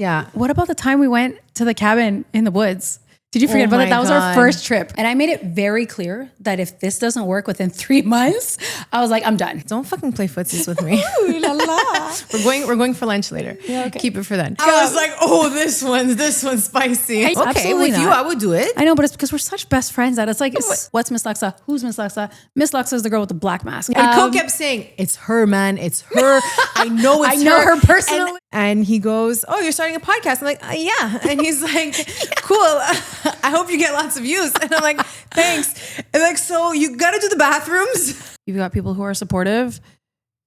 Yeah. What about the time we went to the cabin in the woods? Did you forget about that? That was our first trip. And I made it very clear that if this doesn't work within 3 months, I was like, I'm done. Don't fucking play footsies with me. Ooh, la la. We're going for lunch later. Yeah, okay. Keep it for then. I was like, oh, this one's spicy. Okay, Absolutely with you, not. I would do it. I know, but it's because we're such best friends that it's like, what's Miss Lexa? Who's Miss Lexa? Miss Lexa is the girl with the black mask. And Cole kept saying, it's her, man. It's her. I know it's I know her personally. And he goes, oh, you're starting a podcast. I'm like, yeah. And he's like, cool. I hope you get lots of views. And I'm like, thanks. And like, so you got to do the bathrooms. You've got people who are supportive.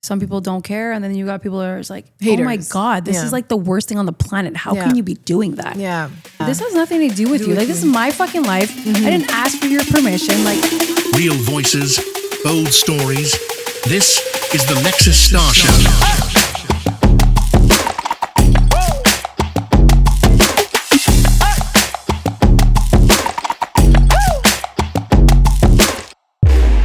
Some people don't care. And then you got people who are just like, haters. Oh my God, this is like the worst thing on the planet. How can you be doing that? Yeah. This has nothing to do with you. Like, this is my fucking life. I didn't ask for your permission. Like, real voices, bold stories. This is the Lexis Star Show.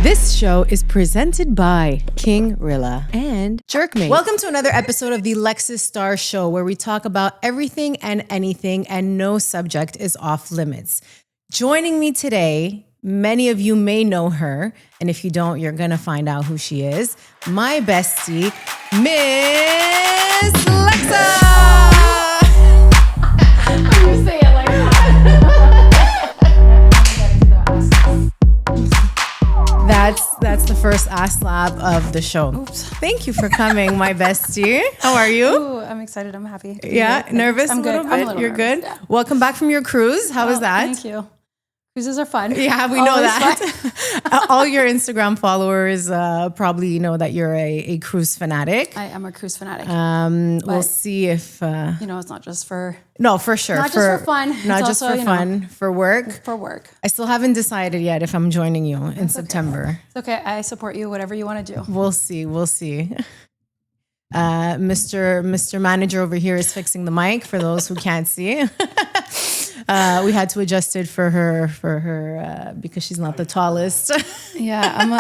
This show is presented by King Rilla and Jerkmate. Welcome to another episode of the Lexis Star Show, where we talk about everything and anything, and no subject is off limits. Joining me today, many of you may know her, and if you don't, you're gonna find out who she is. My bestie, Miss Lexa. You say it like that. That's the first ass slap of the show. Oops. Thank you for coming, my bestie. How are you? Ooh, I'm excited. I'm happy. Yeah, nervous I'm a little good. bit? I'm a little You're nervous, good? yeah. Welcome back from your cruise. How was that? Thank you. Cruises are fun. Yeah, we know Always that. All your Instagram followers probably know that you're a cruise fanatic. I am a cruise fanatic. We'll see if... you know, it's not just for... No, for sure. Not just for fun. Not It's just also, for fun, for work. For work. I still haven't decided yet if I'm joining you in September. It's okay. I support you, whatever you want to do. We'll see. Mr. Manager over here is fixing the mic for those who can't see. We had to adjust it for her because she's not the tallest. Yeah,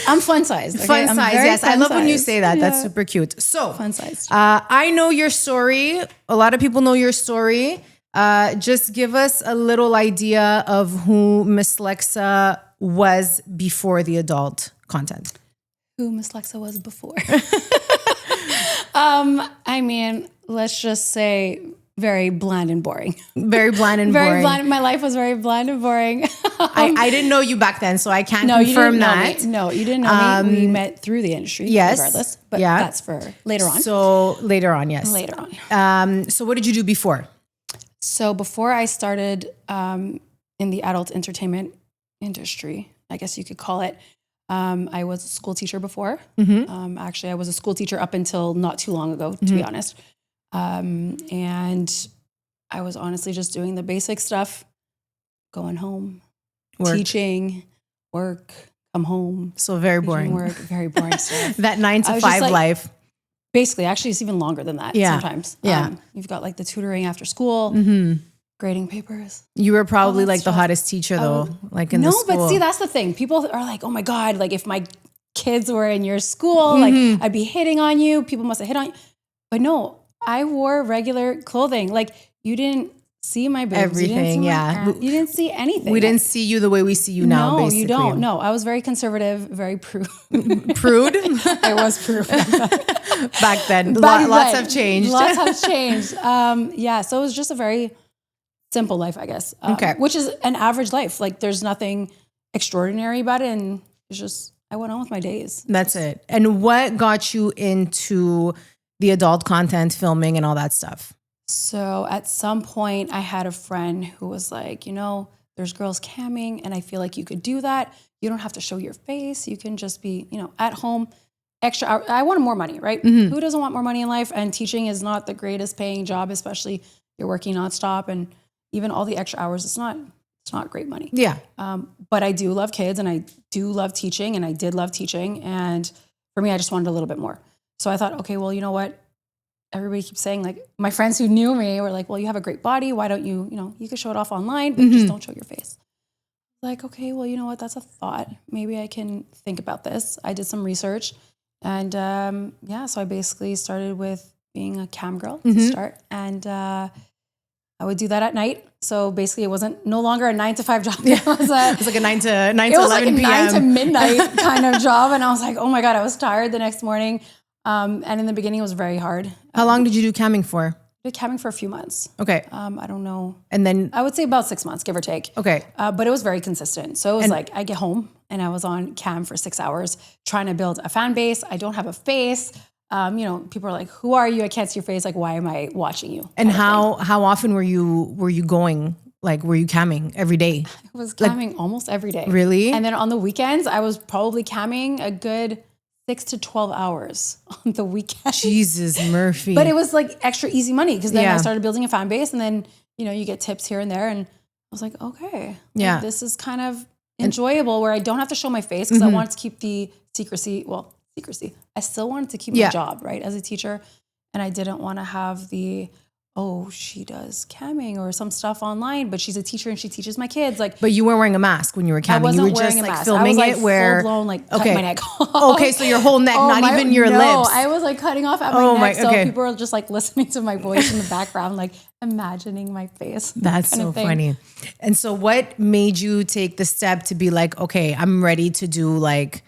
I'm fun sized. Okay? Fun I'm size, very yes. I love when you say that. Yeah. That's super cute. So, Fun sized. I know your story. A lot of people know your story. Just give us a little idea of who Miss Lexa was before the adult content. Who Miss Lexa was before. I mean, let's just say very bland and boring. Very bland and Very boring. bland. My life was very bland and boring. I didn't know you back then, so I can't No, you confirm didn't know that. me. No, you didn't know me. We met through the industry, Yes. regardless. But Yeah. that's for later on. So later on, yes. Later on. So what did you do before? So before I started in the adult entertainment industry, I guess you could call it, I was a school teacher before. Actually, I was a school teacher up until not too long ago, to be honest. And I was honestly just doing the basic stuff, going home, teaching, work, come home. So very boring. Work, very boring stuff. That 9 to I was 5 just like- life. Basically, actually, it's even longer than that sometimes. Yeah. You've got like the tutoring after school, grading papers. You were probably that like the stuff. hottest teacher though, like in the school. No, but see, that's the thing. People are like, oh my God, like if my kids were in your school, like I'd be hitting on you. People must have hit on you. But no, I wore regular clothing. Like you didn't see my boobs. Everything, You didn't see anything. We didn't see you the way we see you now, No, basically. you don't. No, I was very conservative, very prude. Prude? I was prude. Back then. Back Lots then. have changed. Lots have changed. Yeah, so it was just a very simple life, I guess. Okay. Which is an average life. Like there's nothing extraordinary about it. And it's just, I went on with my days. That's it. And what got you into the adult content, filming and all that stuff? So at some point I had a friend who was like, you know, there's girls camming and I feel like you could do that. You don't have to show your face. You can just be, you know, at home, extra hour. I wanted more money, right? Who doesn't want more money in life? And teaching is not the greatest paying job, especially you're working nonstop and even all the extra hours. It's not great money. Yeah. But I do love kids and I do love teaching and I did love teaching. And for me, I just wanted a little bit more. So I thought, okay, well, you know what? Everybody keeps saying, like, my friends who knew me were like, well, you have a great body. Why don't you, you know, you could show it off online, but just don't show your face. Like, okay, well, you know what? That's a thought. Maybe I can think about this. I did some research and so I basically started with, being a cam girl to start. And I would do that at night. So basically it wasn't no longer a 9 to 5 job. It was like a 9 to 11 like a p.m. 9 to midnight kind of job. And I was like, oh my God, I was tired the next morning. And in the beginning it was very hard. How long did you do camming for? I did camming for a few months. Okay. I don't know. And then I would say about 6 months, give or take. Okay. But it was very consistent. So it was like I get home and I was on cam for 6 hours trying to build a fan base. I don't have a face. People are like, "Who are you? I can't see your face. Like, why am I watching you?" And how often were you going? Like, were you camming every day? I was camming almost every day. Really? And then on the weekends, I was probably camming a good 6 to 12 hours on the weekend. Jesus, Murphy. But it was like extra easy money because then Yeah. I started building a fan base, and then you get tips here and there, and I was like, okay, Yeah. this is kind of enjoyable where I don't have to show my face because I wanted to keep the secrecy. Well, secrecy. I still wanted to keep my job, right, as a teacher, and I didn't want to have the she does camming or some stuff online, but she's a teacher and she teaches my kids. Like, But you weren't wearing a mask when you were camming. I wasn't you were wearing just a like mask. filming I was like it where full blown, like cutting my neck off. Okay, so your whole neck, not even your lips. I was like cutting off at my neck. So people were just like listening to my voice in the background, like imagining my face. That's so funny. And so what made you take the step to be like, okay, I'm ready to do like,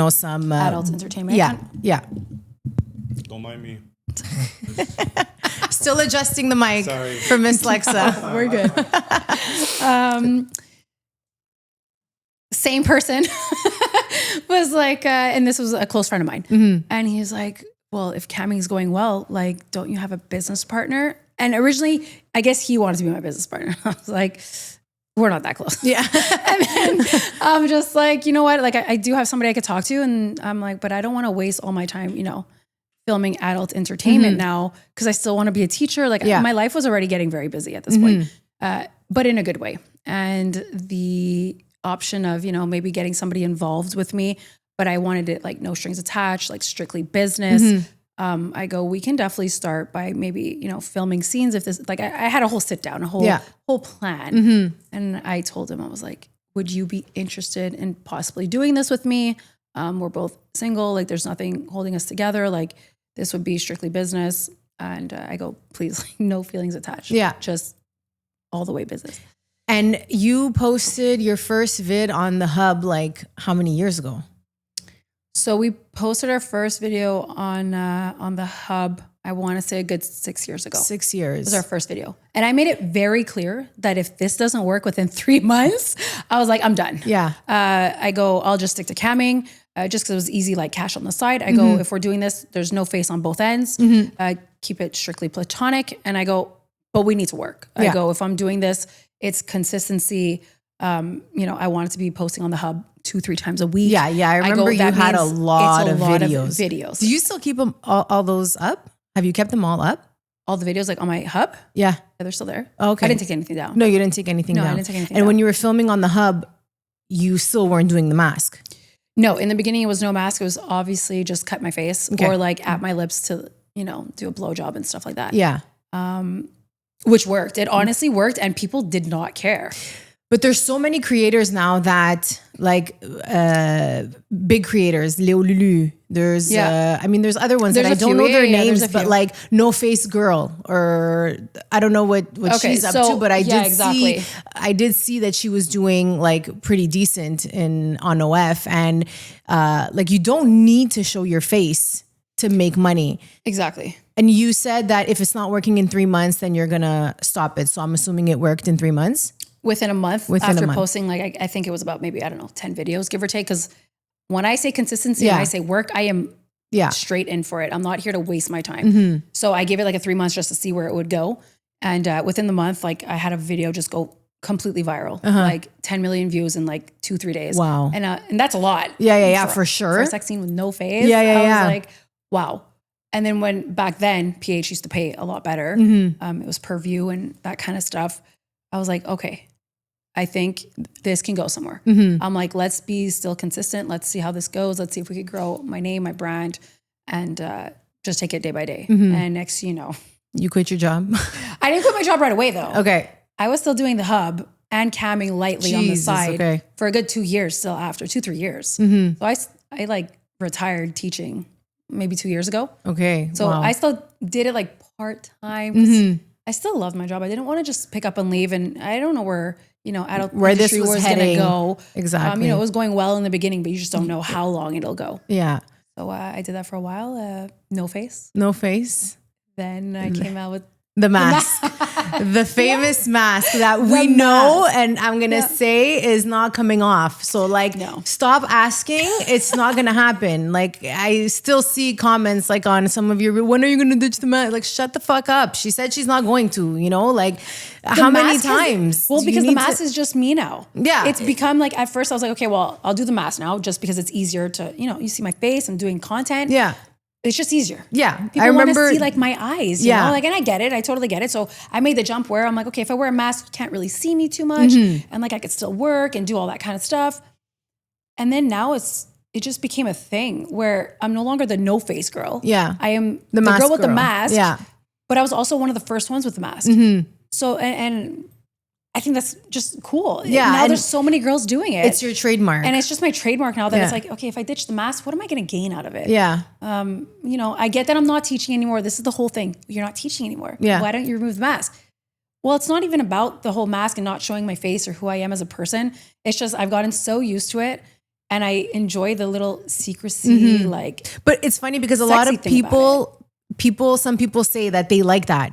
some Adult entertainment. Yeah. Don't mind me. Still adjusting the mic for Miss Lexa. We're good. Same person was like, and this was a close friend of mine. And he's like, well, if camming is going well, like, don't you have a business partner? And originally, I guess he wanted to be my business partner. I was like, we're not that close. Yeah. And then I'm just like, you know what? Like, I do have somebody I could talk to. And I'm like, but I don't want to waste all my time, filming adult entertainment now because I still want to be a teacher. Like my life was already getting very busy at this point, but in a good way. And the option of, maybe getting somebody involved with me, but I wanted it like no strings attached, like strictly business. I go, we can definitely start by maybe, filming scenes if this, like I had a whole sit down, a whole plan. And I told him, I was like, would you be interested in possibly doing this with me? We're both single, like there's nothing holding us together. Like this would be strictly business. And I go, please, like, no feelings attached. Yeah. Just all the way business. And you posted your first vid on the Hub, like how many years ago? So we posted our first video on the Hub, I want to say a good 6 years ago. 6 years. It was our first video. And I made it very clear that if this doesn't work within 3 months, I was like, I'm done. Yeah. I go, I'll just stick to camming just because it was easy, like cash on the side. I go, if we're doing this, there's no face on both ends. Keep it strictly platonic. And I go, but we need to work. I go, if I'm doing this, it's consistency. I wanted to be posting on the Hub 2-3 times a week. Yeah. I remember you had a lot of videos. Do you still keep them all those up? Have you kept them all up? All the videos like on my Hub? Yeah. They're still there. Okay. I didn't take anything down. No, you didn't take anything down. I didn't take anything and down. when you were filming on the Hub, you still weren't doing the mask. No, in the beginning it was no mask. It was obviously just cut my face or like at my lips to, do a blowjob and stuff like that. Yeah. Which worked. It honestly worked and people did not care. But there's so many creators now that like big creators, Leo Lulu. There's there's other ones that I don't know their names, but like No Face Girl, or I don't know what she's up to, but I did see that she was doing like pretty decent on OF, and like you don't need to show your face to make money. Exactly. And you said that if it's not working in 3 months, then you're gonna stop it. So I'm assuming it worked in 3 months. Within a month after posting, like I think it was about maybe, 10 videos, give or take. Because when I say consistency and I say work, I am straight in for it. I'm not here to waste my time. So I gave it like a 3 months just to see where it would go. And within the month, like I had a video just go completely viral, like 10 million views in like 2-3 days. Wow. And that's a lot. Yeah, for sure. For a sex scene with no face. Yeah. I was like, wow. And then when back then PH used to pay a lot better, it was per view and that kind of stuff. I was like, okay, I think this can go somewhere. I'm like, let's be still consistent. Let's see how this goes. Let's see if we could grow my name, my brand, and just take it day by day. And next, you quit your job. I didn't quit my job right away though. Okay. I was still doing the Hub and camming lightly on the side for a good 2 years still after 2-3 years. So I like retired teaching maybe 2 years ago. Okay. So wow. I still did it like part-time. 'Cause I still love my job. I didn't want to just pick up and leave. And I don't know where, adult Where this industry was going to heading. go. Exactly. It was going well in the beginning, but you just don't know how long it'll go. Yeah. So I did that for a while. No face. No face. Then I came out with The mask. The famous mask that we know and I'm going to say is not coming off. So stop asking. It's not going to happen. Like I still see comments like on some of your, when are you going to ditch the mask? Like shut the fuck up. She said she's not going to, like how many times? Because the mask is just me now. Yeah. It's become like, at first I was like, okay, well, I'll do the mask now just because it's easier to, you see my face, I'm doing content. Yeah. It's just easier. Yeah. People want to see like my eyes, you know? Like, and I get it. I totally get it. So I made the jump where I'm like, okay, if I wear a mask, you can't really see me too much. And like, I could still work and do all that kind of stuff. And then now it just became a thing where I'm no longer the no face girl. Yeah. I am the girl with the mask. Yeah. But I was also one of the first ones with the mask. So, and I think that's just cool. Yeah. Now there's so many girls doing it. It's your trademark. And it's just my trademark now that it's like, okay, if I ditch the mask, what am I going to gain out of it? Yeah. I get that I'm not teaching anymore. This is the whole thing. You're not teaching anymore. Yeah. Why don't you remove the mask? Well, it's not even about the whole mask and not showing my face or who I am as a person. It's just I've gotten so used to it and I enjoy the little secrecy, But it's funny because a lot of some people say that they like that.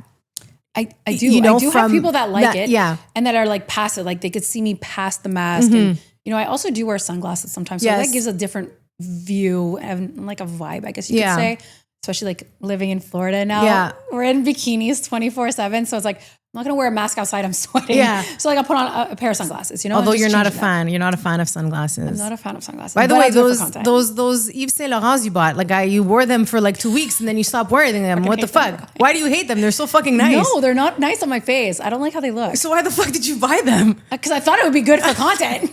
I do. I do have people that like it. Yeah. And that are like past it. Like they could see me past the mask. And, I also do wear sunglasses sometimes. So that gives a different view and like a vibe, I guess you could say. Especially like living in Florida now. Yeah. We're in bikinis 24/7. So it's like, I'm not going to wear a mask outside. I'm sweating. Yeah. So like I'll put on a pair of sunglasses, Although you're not a fan. You're not a fan of sunglasses. I'm not a fan of sunglasses. By the way, those Yves Saint Laurents you bought, like you wore them for like 2 weeks and then you stopped wearing them. What the fuck? Why do you hate them? They're so fucking nice. No, they're not nice on my face. I don't like how they look. So why the fuck did you buy them? Because I thought it would be good for content.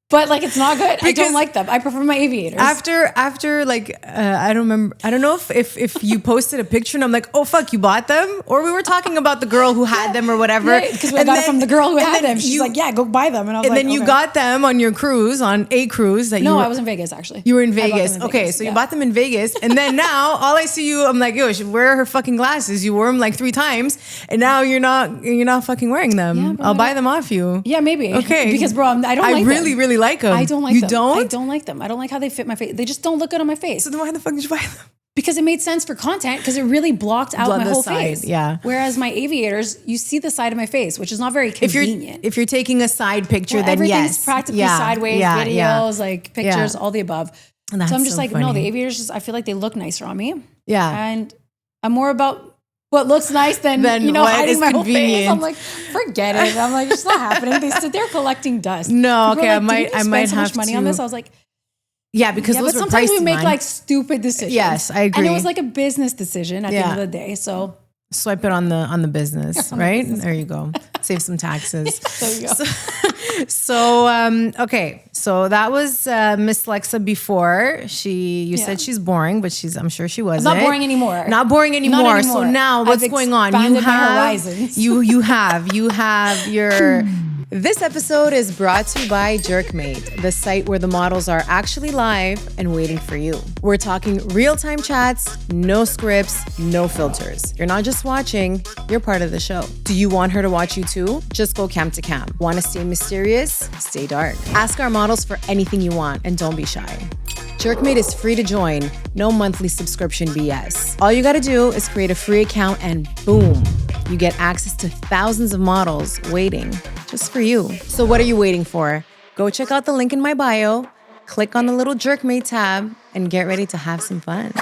But like, it's not good. I don't like them. I prefer my aviators. After like, I don't remember. I don't know if you posted a picture and I'm like, oh fuck, you bought them? Or we were talking about the girl who had them or whatever. Because we got it from the girl who had them. She's like, yeah, go buy them. And I was like, then you got them on your cruise, on a cruise. I was in Vegas actually. You were in Vegas. Okay, so you bought them in Vegas. And then now all I see you, I'm like, yo, she wear her fucking glasses. You wore them like 3 times. And now you're not fucking wearing them. Yeah, bro, I'll buy them off you. Yeah, maybe. Okay. Because bro, I don't like them. I really like them. I don't like them. You don't? I don't like them. I don't like how they fit my face. They just don't look good on my face. So then why the fuck did you buy them? Because it made sense for content because it really blocked out my whole face. Yeah. Whereas my aviators, you see the side of my face, which is not very convenient. If you're taking a side picture, then everything's practically sideways, videos, like pictures, all the above. So I'm just like, no, the aviators, I feel like they look nicer on me. Yeah. And I'm more about what looks nice than hiding my whole face. I'm like, forget it. I'm like, it's not happening. They sit there collecting dust. No, people okay, I might have so much money on this. I was like, yeah, because those but were sometimes we pricey, make like stupid decisions. Yes, I agree. And it was like a business decision at the end of the day. So swipe it on the business, right? There you go. Save some taxes. There you go. Okay. So that was Miss Lexa before. You said she's boring, but I'm sure she wasn't. Not boring anymore. Not boring anymore. So now what's going on? You have you have your This episode is brought to you by Jerkmate, the site where the models are actually live and waiting for you. We're talking real-time chats, no scripts, no filters. You're not just watching, you're part of the show. Do you want her to watch you too? Just go cam to cam. Want to stay mysterious? Stay dark. Ask our models for anything you want and don't be shy. Jerkmate is free to join, no monthly subscription BS. All you gotta do is create a free account and boom, you get access to thousands of models waiting just for you. So what are you waiting for? Go check out the link in my bio, click on the little Jerkmate tab, and get ready to have some fun.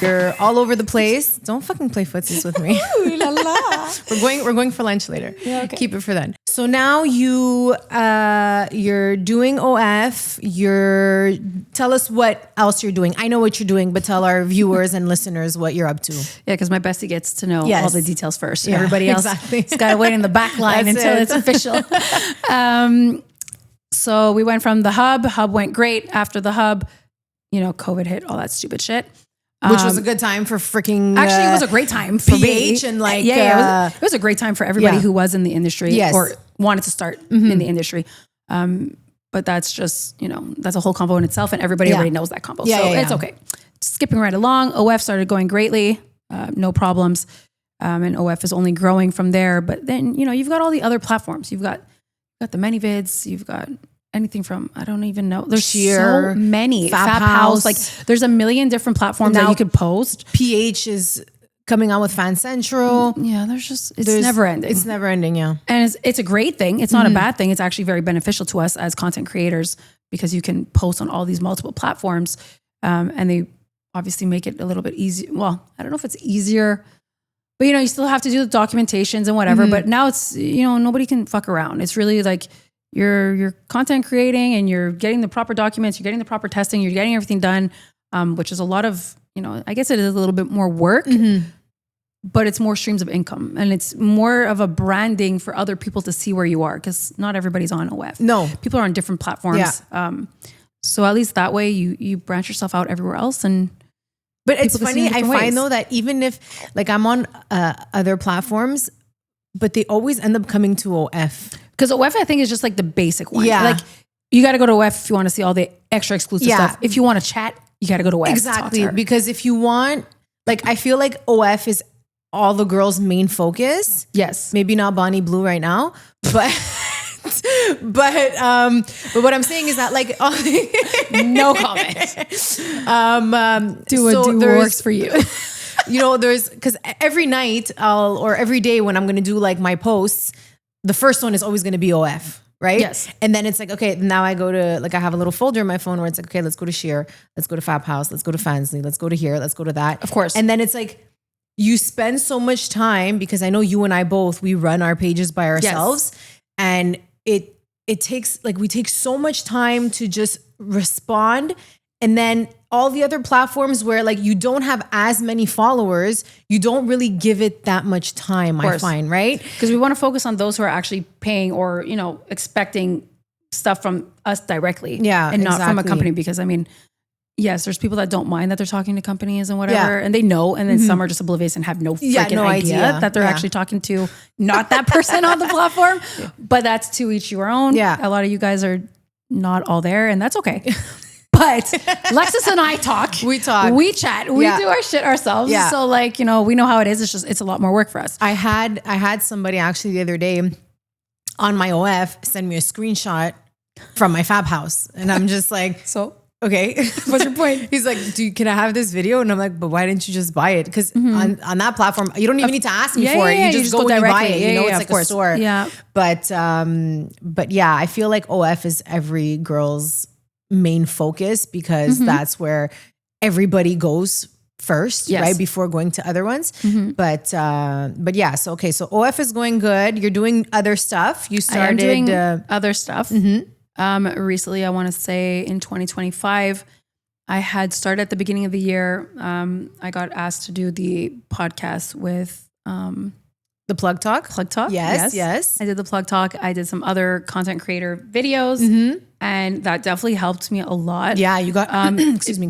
You're all over the place. Don't fucking play footsies with me. Ooh, la la. We're going for lunch later. Yeah, okay. Keep it for then. So now you're doing OF. Tell us what else you're doing. I know what you're doing, but tell our viewers and listeners what you're up to. Yeah, because my bestie gets to know all the details first. Yeah, everybody else has got to wait in the back line until it's official. So we went from the hub. Hub went great. After the hub, COVID hit, all that stupid shit. Which was a good time for freaking... Actually, it was a great time for me. and like... it was a great time for everybody who was in the industry or wanted to start in the industry. But that's just, that's a whole combo in itself and everybody already knows that combo. So it's okay. skipping right along, OF started going greatly, no problems. And OF is only growing from there. But then, you've got all the other platforms. You've got the ManyVids, you've got anything from, I don't even know. There's Cheer, so many. Fap House. House. Like there's a million different platforms that you could post. PH is coming on with Fan Central. Yeah, it's never ending. It's never ending, yeah. And it's a great thing. It's not a bad thing. It's actually very beneficial to us as content creators because you can post on all these multiple platforms. And they obviously make it a little bit easier. Well, I don't know if it's easier, but you still have to do the documentations and whatever. But now it's, nobody can fuck around. It's really like you're content creating and you're getting the proper documents, you're getting the proper testing, you're getting everything done, which is a lot of, I guess it is a little bit more work, but it's more streams of income and it's more of a branding for other people to see where you are because not everybody's on OF. No. People are on different platforms. Yeah. So at least that way you branch yourself out everywhere else. But it's funny, I find ways. though that even if like I'm on other platforms, but they always end up coming to OF. Because OF I think is just like the basic one. Yeah. Like you got to go to OF if you want to see all the extra exclusive stuff. If you want to chat, you got to go to OF. Exactly. Because if you want, like, I feel like OF is all the girls' main focus. Yes. Maybe not Bonnie Blue right now, but but what I'm saying is that like No comment. Do what works for you. There's because every night or every day when I'm gonna do like my posts, the first one is always gonna be OF. Right? Yes. And then it's like, okay, now I go to, like, I have a little folder in my phone where it's like, okay, let's go to Sheer, let's go to Fab House, let's go to Fansly, let's go to here, let's go to that. Of course. And then it's like, you spend so much time because I know you and I both, we run our pages by ourselves and it takes, like, we take so much time to just respond. And then all the other platforms where like you don't have as many followers, you don't really give it that much time, I find, right? Because we want to focus on those who are actually paying or, expecting stuff from us directly. Yeah, and not from a exactly. company. Because I mean, yes, there's people that don't mind that they're talking to companies and whatever, and they know, and then some are just oblivious and have no freaking idea that they're actually talking to not that person on the platform. But that's to each your own. Yeah. A lot of you guys are not all there, and that's okay. But Lexis and I talk. We talk. We chat. We do our shit ourselves. Yeah. So like, we know how it is. It's a lot more work for us. I had somebody actually the other day on my OF send me a screenshot from my Fab House. And I'm just like, So okay, what's your point? He's like, can I have this video? And I'm like, but why didn't you just buy it? Because on that platform, you don't even need to ask me for it. You just go and you buy it. It's like a store. Yeah. But yeah, I feel like OF is every girl's main focus because that's where everybody goes first, right? Before going to other ones. But yeah, so OF is going good. You're doing other stuff. You started I am doing other stuff. Recently, I want to say in 2025, I had started at the beginning of the year. I got asked to do the podcast with the Plug Talk. Yes. I did the Plug Talk. I did some other content creator videos, and that definitely helped me a lot. Yeah, you got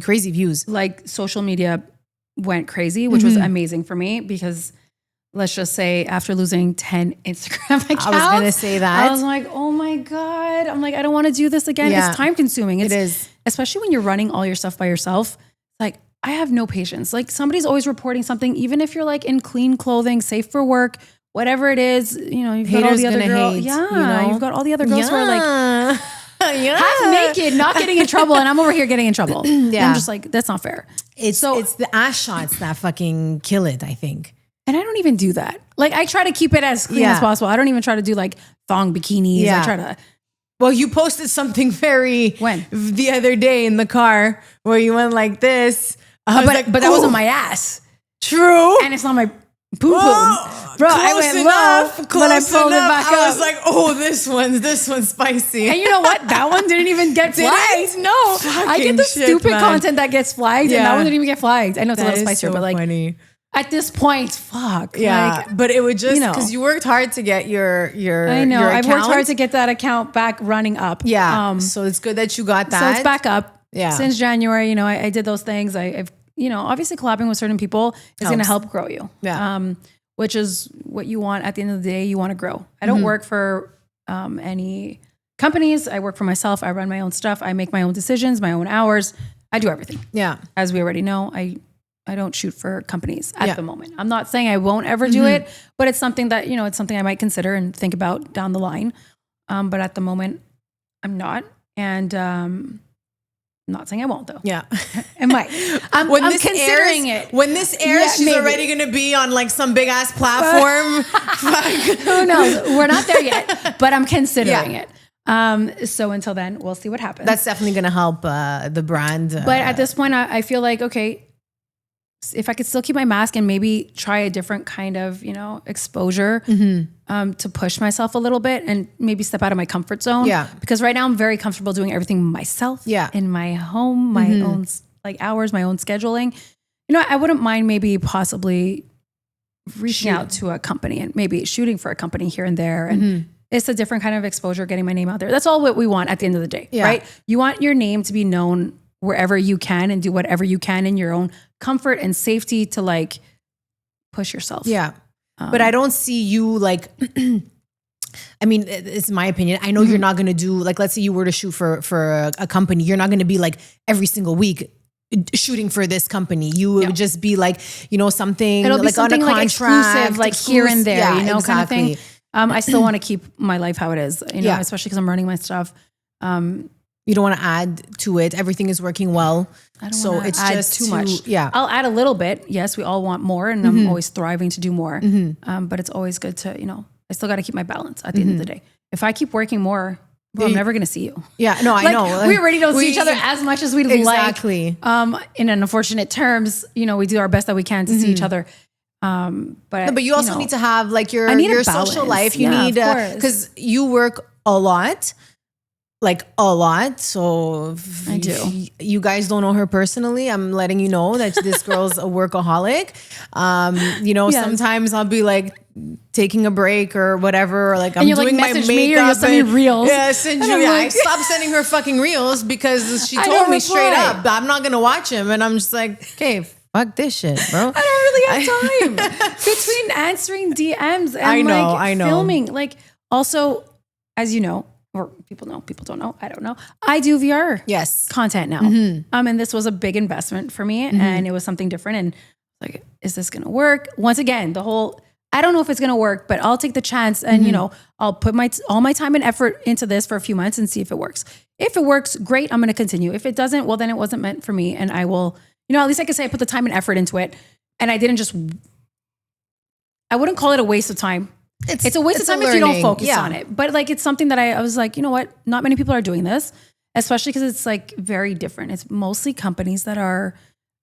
crazy views. Like social media went crazy, which was amazing for me because let's just say after losing 10 Instagram accounts, I was going to say that. I was like, oh my God. I'm like, I don't want to do this again. Yeah. It's time consuming. It is. Especially when you're running all your stuff by yourself. Like I have no patience. Like somebody's always reporting something, even if you're like in clean clothing, safe for work, whatever it is, you've got all the other girls. You've got all the other girls who are like half naked, not getting in trouble. And I'm over here getting in trouble. And I'm just like, that's not fair. It's the ass shots that fucking kill it, I think. And I don't even do that. Like I try to keep it as clean as possible. I don't even try to do like thong bikinis. Yeah. I try to. Well, you posted something When? the other day in the car where you went like this. But that wasn't my ass. True. And it's not my poo-poo. Bro, I went low, but I pulled it back up. I was like, oh, this one's spicy. And you know what? That one didn't even get flagged. No. I get the stupid content that gets flagged and that one didn't even get flagged. I know it's a little spicier, but like funny. At this point, fuck. Yeah, like, but it would just because you worked hard to get your I know. your I've worked account. hard to get that account back running up. Yeah. So it's good that you got that. So it's back up. Yeah. Since January, I did those things. I've obviously collabing with certain people is going to help grow you. Yeah. Which is what you want at the end of the day. You want to grow. I don't work for any companies. I work for myself. I run my own stuff. I make my own decisions, my own hours. I do everything. Yeah. As we already know, I don't shoot for companies at the moment. I'm not saying I won't ever do it, but it's something that, it's something I might consider and think about down the line. But at the moment, I'm not. And I'm not saying I won't, though. Yeah. I might. I'm considering airs, it. When this airs, she's maybe. already going to be on like some big ass platform. Who knows? We're not there yet, but I'm considering it. So until then, we'll see what happens. That's definitely going to help the brand. But at this point, I feel like, okay, if I could still keep my mask and maybe try a different kind of, exposure to push myself a little bit and maybe step out of my comfort zone. Yeah. Because right now I'm very comfortable doing everything myself. Yeah. In my home, my own hours, my own scheduling. I wouldn't mind maybe possibly reaching out to a company and maybe shooting for a company here and there. And it's a different kind of exposure, getting my name out there. That's all what we want at the end of the day, right? You want your name to be known wherever you can and do whatever you can in your own comfort and safety to like push yourself. Yeah. But I don't see you like, I mean, it's my opinion. I know you're not going to do like, let's say you were to shoot for a company. You're not going to be like every single week shooting for this company. You would just be like, something it'll be like something on a like contract, exclusive, like here and there, kind of exactly. thing. I still want to keep my life how it is, especially because I'm running my stuff. You don't want to add to it. Everything is working well. I don't so want to it's add just too much. Yeah. I'll add a little bit. Yes, we all want more and I'm always thriving to do more. But it's always good to, I still got to keep my balance at the end of the day. If I keep working more, well, I'm never going to see you. Yeah, no, I know. We already don't see each other as much as we'd exactly. like. In unfortunate terms, we do our best that we can to see each other. But you also need to have like your social life. You need, because you work a lot. Like a lot. So I do. You guys don't know her personally. I'm letting you know that this girl's a workaholic. Sometimes I'll be like taking a break or whatever, or like I'm doing my makeup. Me or you send me reels. Yeah, I stopped sending her fucking reels because she told me straight up, I'm not gonna watch him. And I'm just like, okay, fuck this shit, bro. I don't really have time between answering DMs and filming. Like also, as you know, or people know, people don't know, I don't know. I do VR content now. And this was a big investment for me and it was something different. And like, is this going to work? Once again, I don't know if it's going to work, but I'll take the chance and, I'll put all my time and effort into this for a few months and see if it works. If it works, great. I'm going to continue. If it doesn't, well, then it wasn't meant for me. And I will, at least I can say I put the time and effort into it. And I wouldn't call it a waste of time. It's a waste of time if you don't focus on it. But like, it's something that I was like, you know what? Not many people are doing this, especially because it's like very different. It's mostly companies that are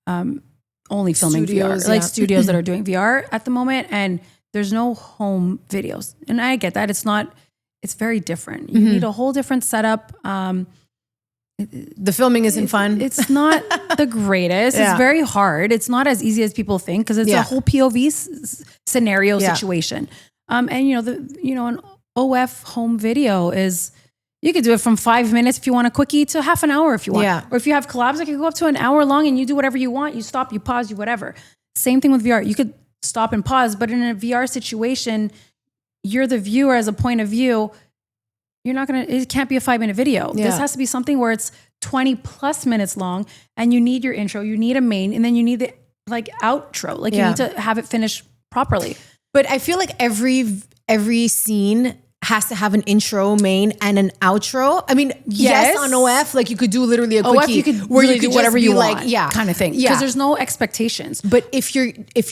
only filming VR, like studios that are doing VR at the moment. And there's no home videos. And I get that. It's very different. You need a whole different setup. The filming isn't fun. It's not the greatest. It's very hard. It's not as easy as people think because it's a whole POV scenario situation. And an OF home video is, you could do it from 5 minutes if you want a quickie to half an hour if you want. Yeah. Or if you have collabs, it can go up to an hour long and you do whatever you want. You stop, you pause, you whatever. Same thing with VR. You could stop and pause, but in a VR situation, you're the viewer as a point of view. It can't be a 5-minute video. Yeah. This has to be something where it's 20 plus minutes long and you need your intro, you need a main, and then you need the outro. You need to have it finished properly. But I feel like every scene has to have an intro, main, and an outro. I mean, yes on OF, like you could do literally a quickie. OF, you could where really you could do whatever you want, kind of thing. Because there's no expectations. But if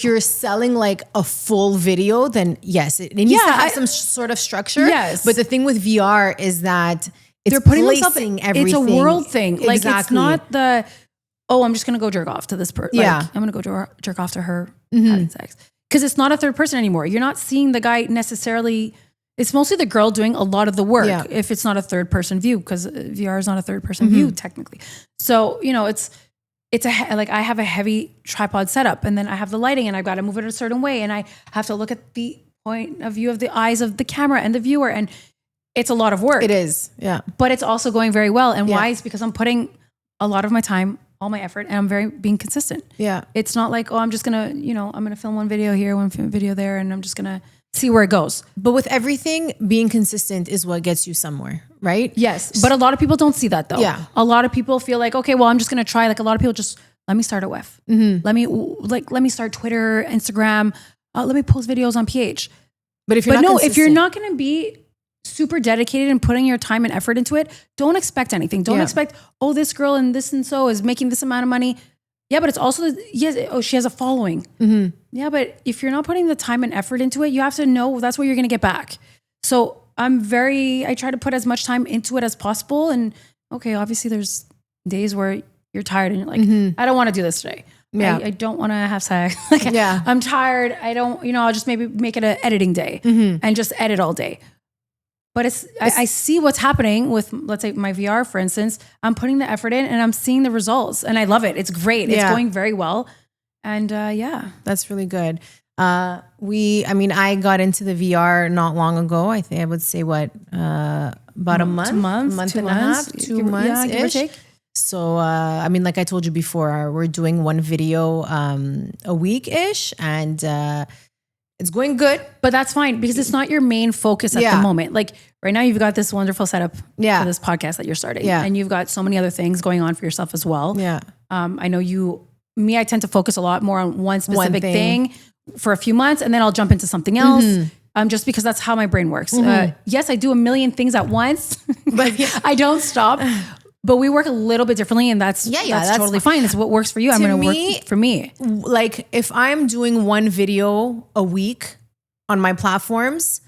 you're selling like a full video, then yes, it needs to have some sort of structure. Yes. But the thing with VR is that they're putting placing everything. It's a world thing. Like it's not I'm just gonna go jerk off to this person. I'm gonna go jerk off to her having sex. Because it's not a third person anymore. You're not seeing the guy necessarily. It's mostly the girl doing a lot of the work if it's not a third person view, because VR is not a third person view technically. So, I have a heavy tripod setup and then I have the lighting and I've got to move it a certain way. And I have to look at the point of view of the eyes of the camera and the viewer. And it's a lot of work. It is. Yeah. But it's also going very well. And why? It's because I'm putting a lot of my time, all my effort, and I'm being consistent. Yeah. It's not like, I'm just going to, I'm going to film one video here, one video there. And I'm just going to see where it goes. But with everything, being consistent is what gets you somewhere, right? Yes. But a lot of people don't see that though. Yeah. A lot of people feel like, okay, well, I'm just going to try. Like a lot of people just, let me start a WEF. Let me start Twitter, Instagram. Let me post videos on PH. But if you're if you're not going to be super dedicated and putting your time and effort into it, don't expect anything. Don't expect, oh, this girl and this and so is making this amount of money. Yeah, but it's also, she has a following. Yeah, but if you're not putting the time and effort into it, you have to know that's what you're going to get back. So I try to put as much time into it as possible. And okay, obviously there's days where you're tired and you're like, I don't want to do this today. Yeah. I don't want to have sex. I'm tired. I don't, I'll just maybe make it an editing day and just edit all day. But I see what's happening with, let's say my VR, for instance. I'm putting the effort in and I'm seeing the results and I love it. It's great. It's going very well. And that's really good. I got into the VR not long ago. I think I would say about a month and a half, 2 months give or take. So, like I told you before, we're doing one video a week-ish and it's going good. But that's fine because it's not your main focus at the moment. Like right now you've got this wonderful setup for this podcast that you're starting. Yeah. And you've got so many other things going on for yourself as well. Yeah. I know I tend to focus a lot more on one specific thing for a few months and then I'll jump into something else. Just because that's how my brain works. Yes, I do a million things at once, but I don't stop. But we work a little bit differently and that's totally fine. It's what works for you. I'm going to work for me. Like if I'm doing one video a week on my platforms,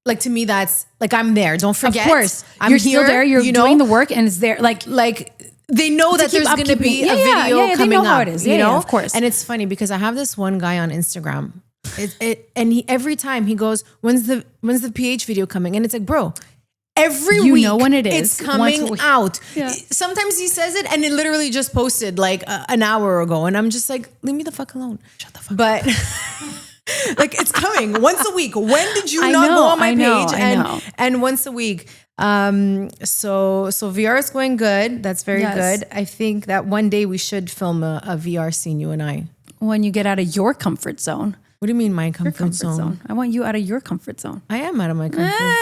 like to me, that's like, I'm there. Don't forget. Of course. You're still there. You're doing the work and it's there. Like they know that there's going to be a video coming they know how up, it is. you know? Of course. And it's funny because I have this one guy on Instagram and every time he goes, when's the PH video coming? And it's like, bro, every week, know when it is. It's coming out. Yeah. Sometimes he says it and it literally just posted like an hour ago. And I'm just like, leave me the fuck alone. Shut the fuck up. Like it's coming once a week. When did you not go on my page? And once a week. So VR is going good. That's very good. I think that one day we should film a VR scene, you and I. When you get out of your comfort zone. What do you mean my comfort zone? I want you out of your comfort zone. I am out of my comfort zone.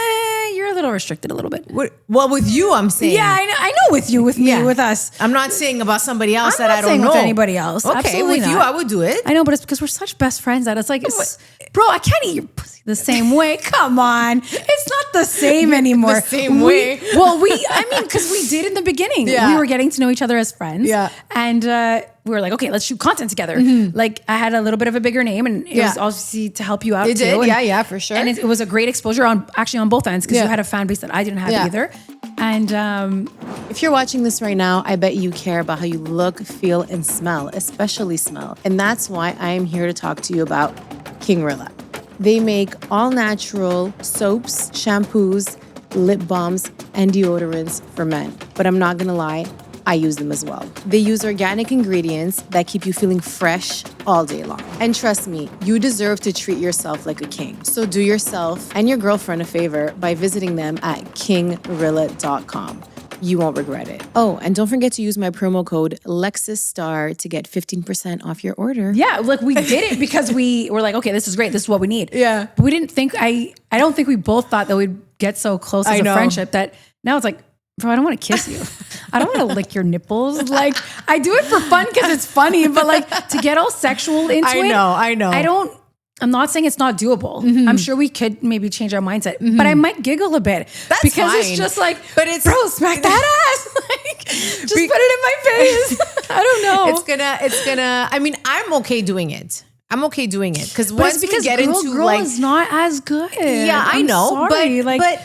You're a little restricted a little bit. Well, with you, I'm saying. Yeah, I know with you, with me, with us. I'm not saying about somebody else that I don't know. With anybody else. Okay, absolutely with not. you, I would do it. I know, but it's because we're such best friends that it's like, bro, I can't eat your pussy the same way. Come on. It's not the same anymore. The same way. Because we did in the beginning. Yeah. We were getting to know each other as friends. Yeah. And we were like, okay, let's shoot content together. Like I had a little bit of a bigger name and it was obviously to help you out It too. did, And, for sure. And it was a great exposure on both ends because you had a fan base that I didn't have either. And if you're watching this right now, I bet you care about how you look, feel, and smell, especially smell. And that's why I am here to talk to you about Rilla. They make all natural soaps, shampoos, lip balms, and deodorants for men. But I'm not gonna lie, I use them as well. They use organic ingredients that keep you feeling fresh all day long. And trust me, you deserve to treat yourself like a king. So do yourself and your girlfriend a favor by visiting them at kingrilla.com. You won't regret it. Oh, and don't forget to use my promo code LexisStar to get 15% off your order. yeah, like we did it because we were like, okay, this is great. This is what we need. Yeah. But we didn't think, I don't think we both thought that we'd get so close as a friendship that now it's like, bro, I don't want to kiss you. I don't want to lick your nipples. Like I do it for fun because it's funny, but like to get all sexual into it. I know. I'm not saying it's not doable. I'm sure we could maybe change our mindset, but I might giggle a bit. That's because fine. It's just like, but it's, bro, smack that ass. Like, just put it in my face. I don't know. It's gonna, I mean, I'm okay doing it. Because once we get into girl like, is not as good. Yeah, I know. Sorry. But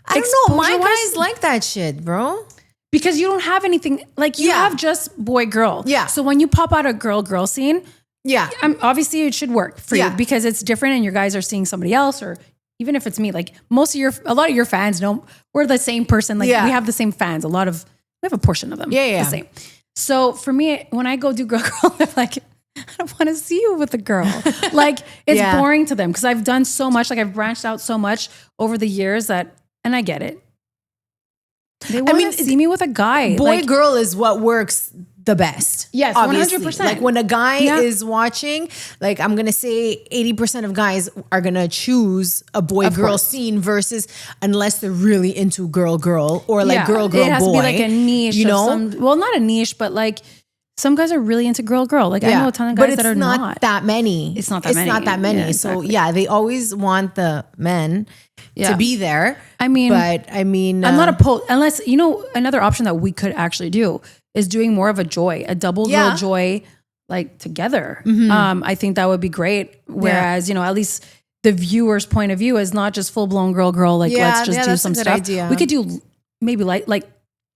I don't know. My exposure-wise- guys like that shit, bro. Because you don't have anything, like you have just boy, girl. Yeah. So when you pop out a girl scene, Yeah. obviously it should work for you because it's different and your guys are seeing somebody else, or even if it's me, like a lot of your fans know we're the same person. Like we have the same fans. We have a portion of them. Yeah. The same. So for me, when I go do girl, they're like, I don't want to see you with a girl. Like it's boring to them because I've done so much. Like I've branched out so much over the years and I get it. They want to see me with a guy. Boy, girl is what works the best. Yes, obviously. 100%. Like when a guy Yeah. is watching, like I'm gonna say 80% of guys are gonna choose a boy-girl course. scene versus unless they're really into girl-girl or like girl-girl It has boy. to be like a niche. you know? Well, not a niche, but like some guys are really into girl. Like I know a ton of guys but it's that are not that many. It's not that many. Not that many. Yeah, So exactly. yeah, they always want the men to be there. I mean, I'm not opposed unless another option that we could actually do is doing more of a joy, a double girl joy, like together. I think that would be great. Whereas at least the viewer's point of view is not just full blown girl. Like let's just do that's some a good stuff. idea. We could do maybe like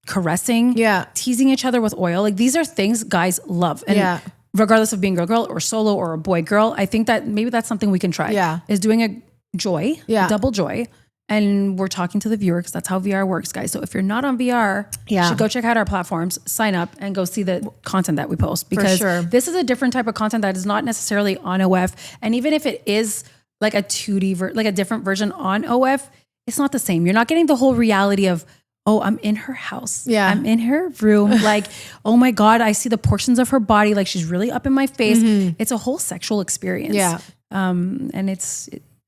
caressing, teasing each other with oil. Like these are things guys love, and regardless of being girl or solo or a boy girl, I think that maybe that's something we can try. Yeah, is doing a joy, double joy. And we're talking to the viewer because that's how VR works, guys. So if you're not on VR, you should go check out our platforms, sign up, and go see the content that we post. Because this is a different type of content that is not necessarily on OF. And even if it is like a 2D, like a different version on OF, it's not the same. You're not getting the whole reality of, oh, I'm in her house. Yeah. I'm in her room. Like, oh my God, I see the portions of her body. Like she's really up in my face. It's a whole sexual experience. Yeah. And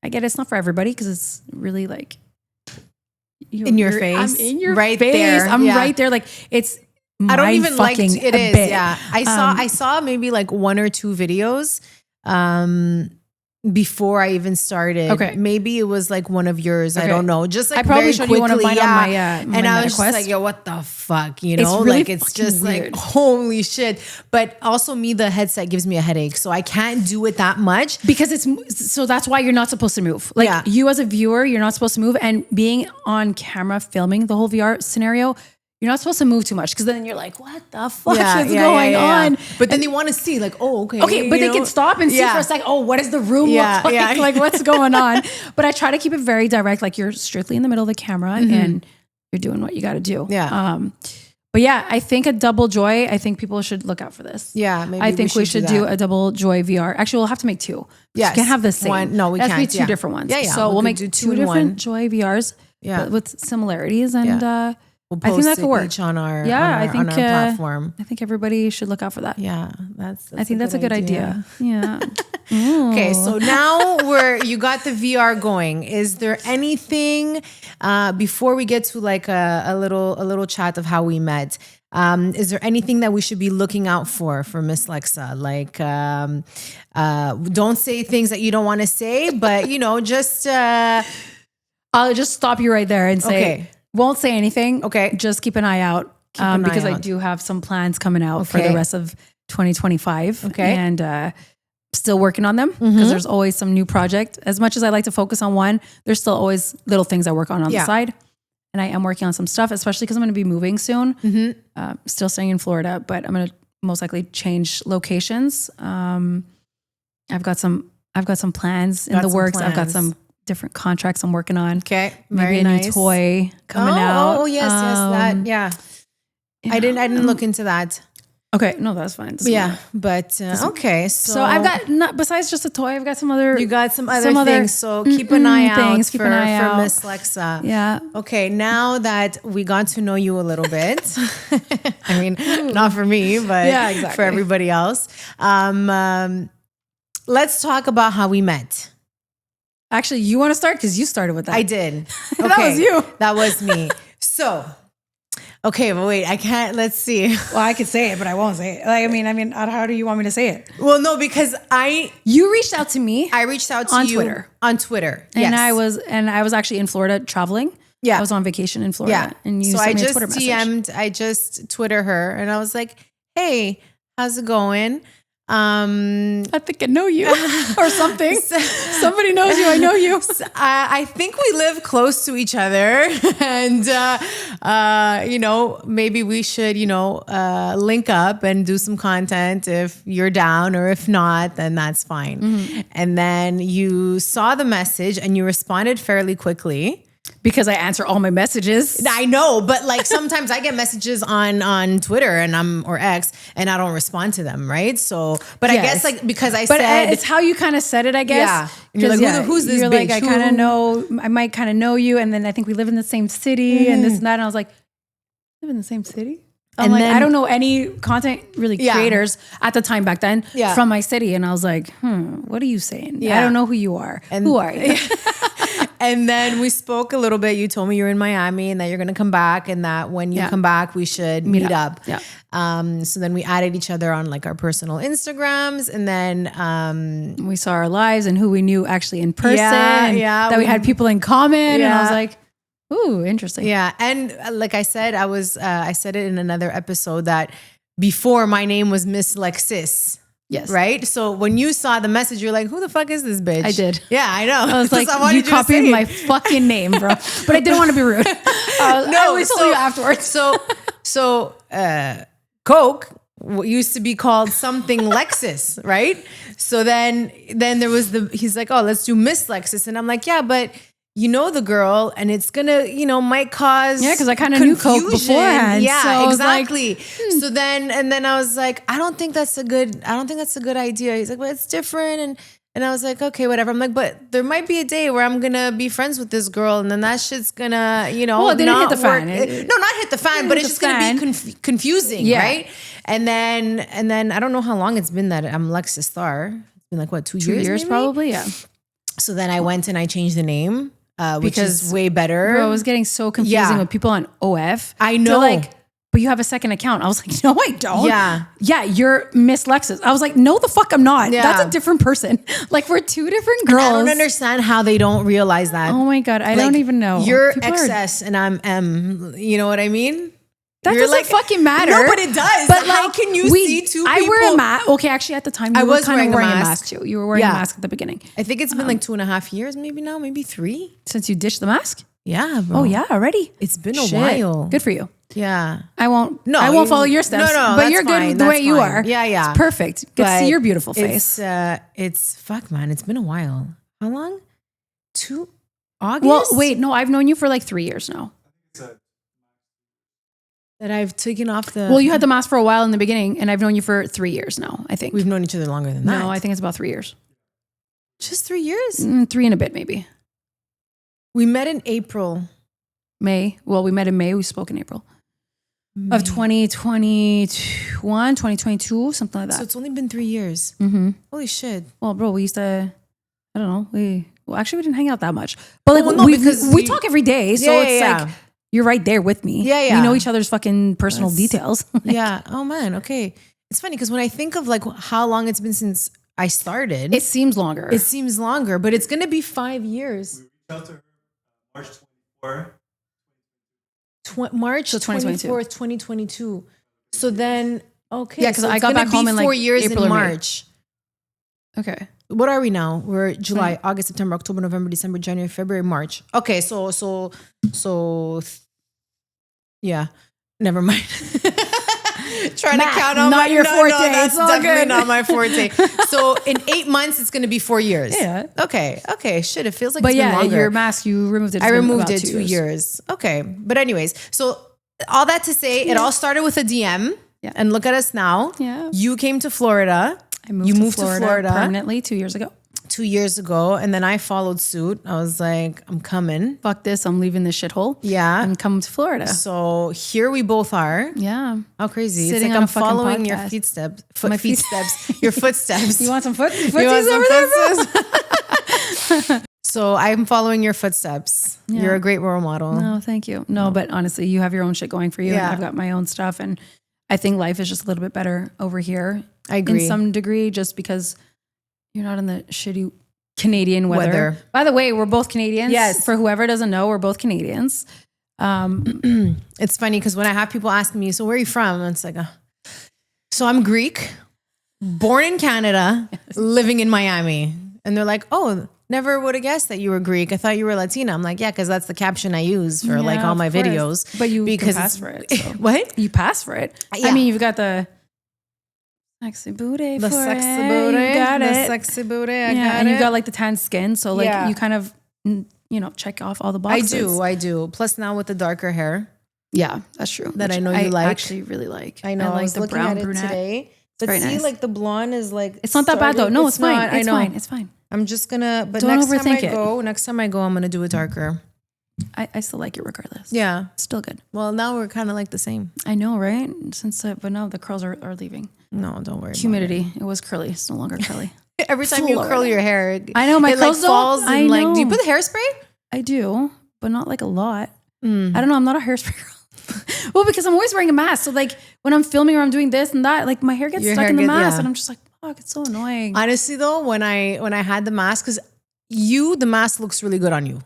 I get it's not for everybody because it's really like in your face. I'm in your right face. there. I'm right there. Like it's I don't even like it is. Bit. Yeah. I saw maybe like 1 or 2 videos before I even started. Okay. Maybe it was like one of yours. I don't know. Just like I probably very showed quickly, you one of mine on my and I was just like, yo, what the fuck? You know, really like it's just weird. like, holy shit. But also the headset gives me a headache. So I can't do it that much. Because so that's why you're not supposed to move. Like you as a viewer, you're not supposed to move. And being on camera filming the whole VR scenario, you're not supposed to move too much because then you're like, what the fuck is going on? But then you want to see like, oh, okay. Okay, but they can stop and see for a second, oh, what does the room look like? Like what's going on? But I try to keep it very direct. Like you're strictly in the middle of the camera and you're doing what you got to do. Yeah. But yeah, I think a double joy, I think people should look out for this. Yeah, maybe I think we should do a double joy VR. Actually, we'll have to make 2. Yes. You can't have the same. One, no, we can't. It has to be 2 different ones. Yeah. So we'll make do 2 in different one. joy VRs but with similarities. And we'll I think that could work. each on our, I think, on our platform. I think everybody should look out for that. Yeah, that's I think that's a good idea. Yeah. Okay, so now you got the VR going. Is there anything before we get to like a little chat of how we met? Is there anything that we should be looking out for Miss Lexa? Like, don't say things that you don't want to say, but just. I'll just stop you right there and say, won't say anything. Okay, just keep an eye out because I do have some plans coming out for the rest of 2025. Okay, and still working on them because there's always some new project. As much as I like to focus on one, there's still always little things I work on the side. And I am working on some stuff, especially because I'm going to be moving soon. Still staying in Florida, but I'm going to most likely change locations. I've got some plans in the works. I've got some different contracts I'm working on. Okay, maybe a new toy coming out. Oh yes, that I didn't look into that. Okay, no, that's fine. But okay. So I've got besides just a toy, I've got some other. You got some other things. So keep an eye out for Miss Lexa. Yeah. Okay. Now that we got to know you a little bit, I mean, not for me, but for everybody else. Let's talk about how we met. Actually, you want to start because you started with that. I did. Okay. That was you. That was me. So. Okay, but wait, I can't, let's see. Well, I could say it, but I won't say it. Like, I mean, how do you want me to say it? Well, no, because you reached out to me. I reached out to you on Twitter. And I was actually in Florida traveling. Yeah. I was on vacation in Florida. Yeah. And you sent me a Twitter message. I just Twitter her and I was like, hey, how's it going? I think I know you or something. Somebody knows you. I know you. I think we live close to each other and, maybe we should, link up and do some content if you're down, or if not, then that's fine. Mm-hmm. And then you saw the message and you responded fairly quickly. Because I answer all my messages. I know, but like sometimes I get messages on Twitter or X and I don't respond to them, right? So, but I guess like because I said it's how you kind of said it, I guess. Yeah. And you're like, who's this? You're bitch? Like, I might kind of know you, and then I think we live in the same city and this and that. And I was like, live in the same city? I'm And like, then- I don't know any content really Yeah. creators at the time back then Yeah. from my city. And I was like, what are you saying? Yeah. I don't know who you are. Who are you? And then we spoke a little bit. You told me you were in Miami and that you're going to come back, and that when you Yeah. come back, we should meet up. Yeah. So then we added each other on like our personal Instagrams, and then We saw our lives and who we knew actually in person. Yeah, That we had people in common. And I was Yeah. like, ooh, interesting. yeah, and like I said, I said it in another episode that before my name was Miss Lexis. Yes. Right. So when you saw the message, you're like, "Who the fuck is this bitch?" I did. Yeah, I know. I was like, So I wanted you to copied say it. my fucking name, bro. But I didn't want to be rude. I always told you afterwards. So Coke used to be called something Lexis, right? So then there was he's like, "Oh, let's do Miss Lexis," and I'm like, "Yeah, but you know the girl, and it's gonna, might cause Yeah, 'cause I kinda knew Coke confusion." beforehand, Yeah, so I was like, exactly. So then I was like, I don't think that's a good idea. He's like, "Well, it's different," and I was like, "Okay, whatever." I'm like, "But there might be a day where I'm gonna be friends with this girl, and then that shit's gonna, Well, it didn't not hit the fan. work." No, not hit the fan, but it's hit just the gonna be fan. confusing, Yeah. right? And then I don't know how long it's been that I'm Lexis Star. It's been like what, 2 2 years? years maybe? probably, yeah. So then I went and I changed the name, which Because, is way better. Bro, it was getting so confusing Yeah. with people on OF. I They're know. like, but you have a second account. I was like, no, I don't. Yeah. Yeah, you're Miss Lexis. I was like, no, the fuck I'm not. Yeah. That's a different person. Like, we're two different girls. I don't understand how they don't realize that. Oh my God. I don't even know. You're People are- XS and I'm M. You know what I mean? That You're doesn't fucking matter. No, but it does. But How like, can you see two I wear a people- mask. Okay, actually, at the time, you I were was kind of wearing a wearing a mask. mask too. You were wearing Yeah. a mask at the beginning. I think it's been like 2.5 years, maybe now, maybe 3. Since you ditched the mask? Yeah, bro. Oh, yeah, already? It's been a Shit. while. Good for you. Yeah. I won't. No, I won't you- follow your steps. no, but that's you're good fine, the way that's you fine. are. Yeah, yeah. It's perfect. Good to see your beautiful face. It's fuck, man. It's been a while. How long? 2 August. Well, wait, no, I've known you for like 3 years now. That I've taken off the. Well, you had the mask for a while in the beginning, and I've known you for 3 years now, I think. We've known each other longer than that. No, I think it's about 3 years. Just 3 years. 3 and a bit, maybe. We met in April. May. Well, we met in May. We spoke in April of 2021, 2022, something like So that. it's only been 3 years. Mm-hmm. Holy shit. Well, bro, we used to, I don't know. Well, actually, we didn't hang out that much. But like, Well, no, because we you- talk every day. So Yeah, it's yeah, like, yeah. you're right there with me. Yeah, yeah. We know each other's fucking personal details. Yeah. Oh man. Okay. It's funny because when I think of like how long it's been since I started, It seems longer. it seems longer, but it's gonna be 5 years. March 24. March So 2022. 24th, 2022. So then, okay. Yeah, 'cause so I it's got gonna back home be in, 4 like, years April in or May. March. okay. What are we now? We're July, August, September, October, November, December, January, February, March. Okay, so yeah. Never mind. Trying Math, to count on not my your forte. that's It's all definitely good. not my forte. So in 8 months, it's going to be 4 years. Yeah. Okay. Shit, it feels like But it's been yeah, longer. your mask, you removed it. I It's been removed about it 2 years. Okay. But anyways, so all that to say, it all started with a DM. Yeah. And look at us now. Yeah. You came to Florida. I moved, You to, moved to Florida Florida. permanently 2 years ago. 2 years ago. And then I followed suit. I was like, I'm coming. Fuck this. I'm leaving this shithole. Yeah. And coming to Florida. So here we both are. Yeah. How crazy. Sitting it's on like I'm a fucking following your podcast. footsteps. My feet- Footsteps. Your footsteps. You want some footsies You want some over there, bro? footsteps? So I'm following your footsteps. Yeah. You're a great role model. No, thank you. No, but honestly, you have your own shit going for you. Yeah. And I've got my own stuff. And I think life is just a little bit better over here. I agree. In some degree, just because you're not in the shitty Canadian weather. Weather. By the way, we're both Canadians. Yes. For whoever doesn't know, we're both Canadians. It's funny because when I have people ask me, so where are you from? And it's like, so I'm Greek, born in Canada, living in Miami. And they're like, oh, never would have guessed that you were Greek. I thought you were Latina. I'm like, yeah, because that's the caption I use for like Yeah, all of my course. videos. But you because can pass it's- for it. So. What? You pass for it. Yeah. I mean, you've got the sexy booty The for sexy it. booty. You got The it. sexy booty. I Yeah, got and it. you've got like the tan skin. So like Yeah. you kind of, check off all the I boxes. do. Plus now with the darker hair. Yeah, that's true. That Which I know you like. actually really like. I know. I like was the looking brown at it brunette. today. But very see, nice. like the blonde is like It's not that bad though. No, it's fine. not- It's I know. fine. It's fine. I'm just gonna. But Don't next time overthink it. I'm gonna do it darker. I still like it regardless. Yeah. It's still good. Well, now we're kind of like the same. I know, right? But now the curls are leaving. No, don't worry. Humidity. It was curly. It's no longer curly. Every time you curl your hair, I know my it curls like falls don't. and like. Do you put the hairspray? I do, but not like a lot. I don't know. I'm not a hairspray girl. Well, because I'm always wearing a mask. So like when I'm filming or I'm doing this and that, like my hair gets stuck in the mask, and I'm just like, fuck, it's so annoying. Honestly, though, when I had the mask, because the mask looks really good on you.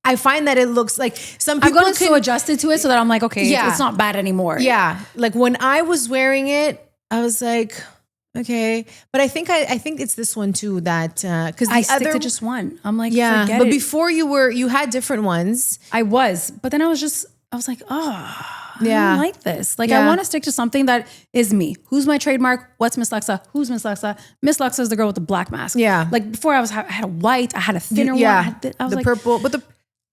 I find that it looks like some people I've gotten so adjusted to it so that I'm like, okay, it's not bad anymore. Yeah, like when I was wearing it, I was like, okay, but I think it's this one too that because I stick to just one. I'm like, yeah, forget but it. before you had different ones. I was, but then I was like, oh, I don't like this. Like, Yeah. I want to stick to something that is me. Who's my trademark? What's Miss Lexa? Who's Miss Lexa? Miss Lexa is the girl with the black mask. Yeah. Like before, I had a white. I had a thinner one. I was the like, purple, but the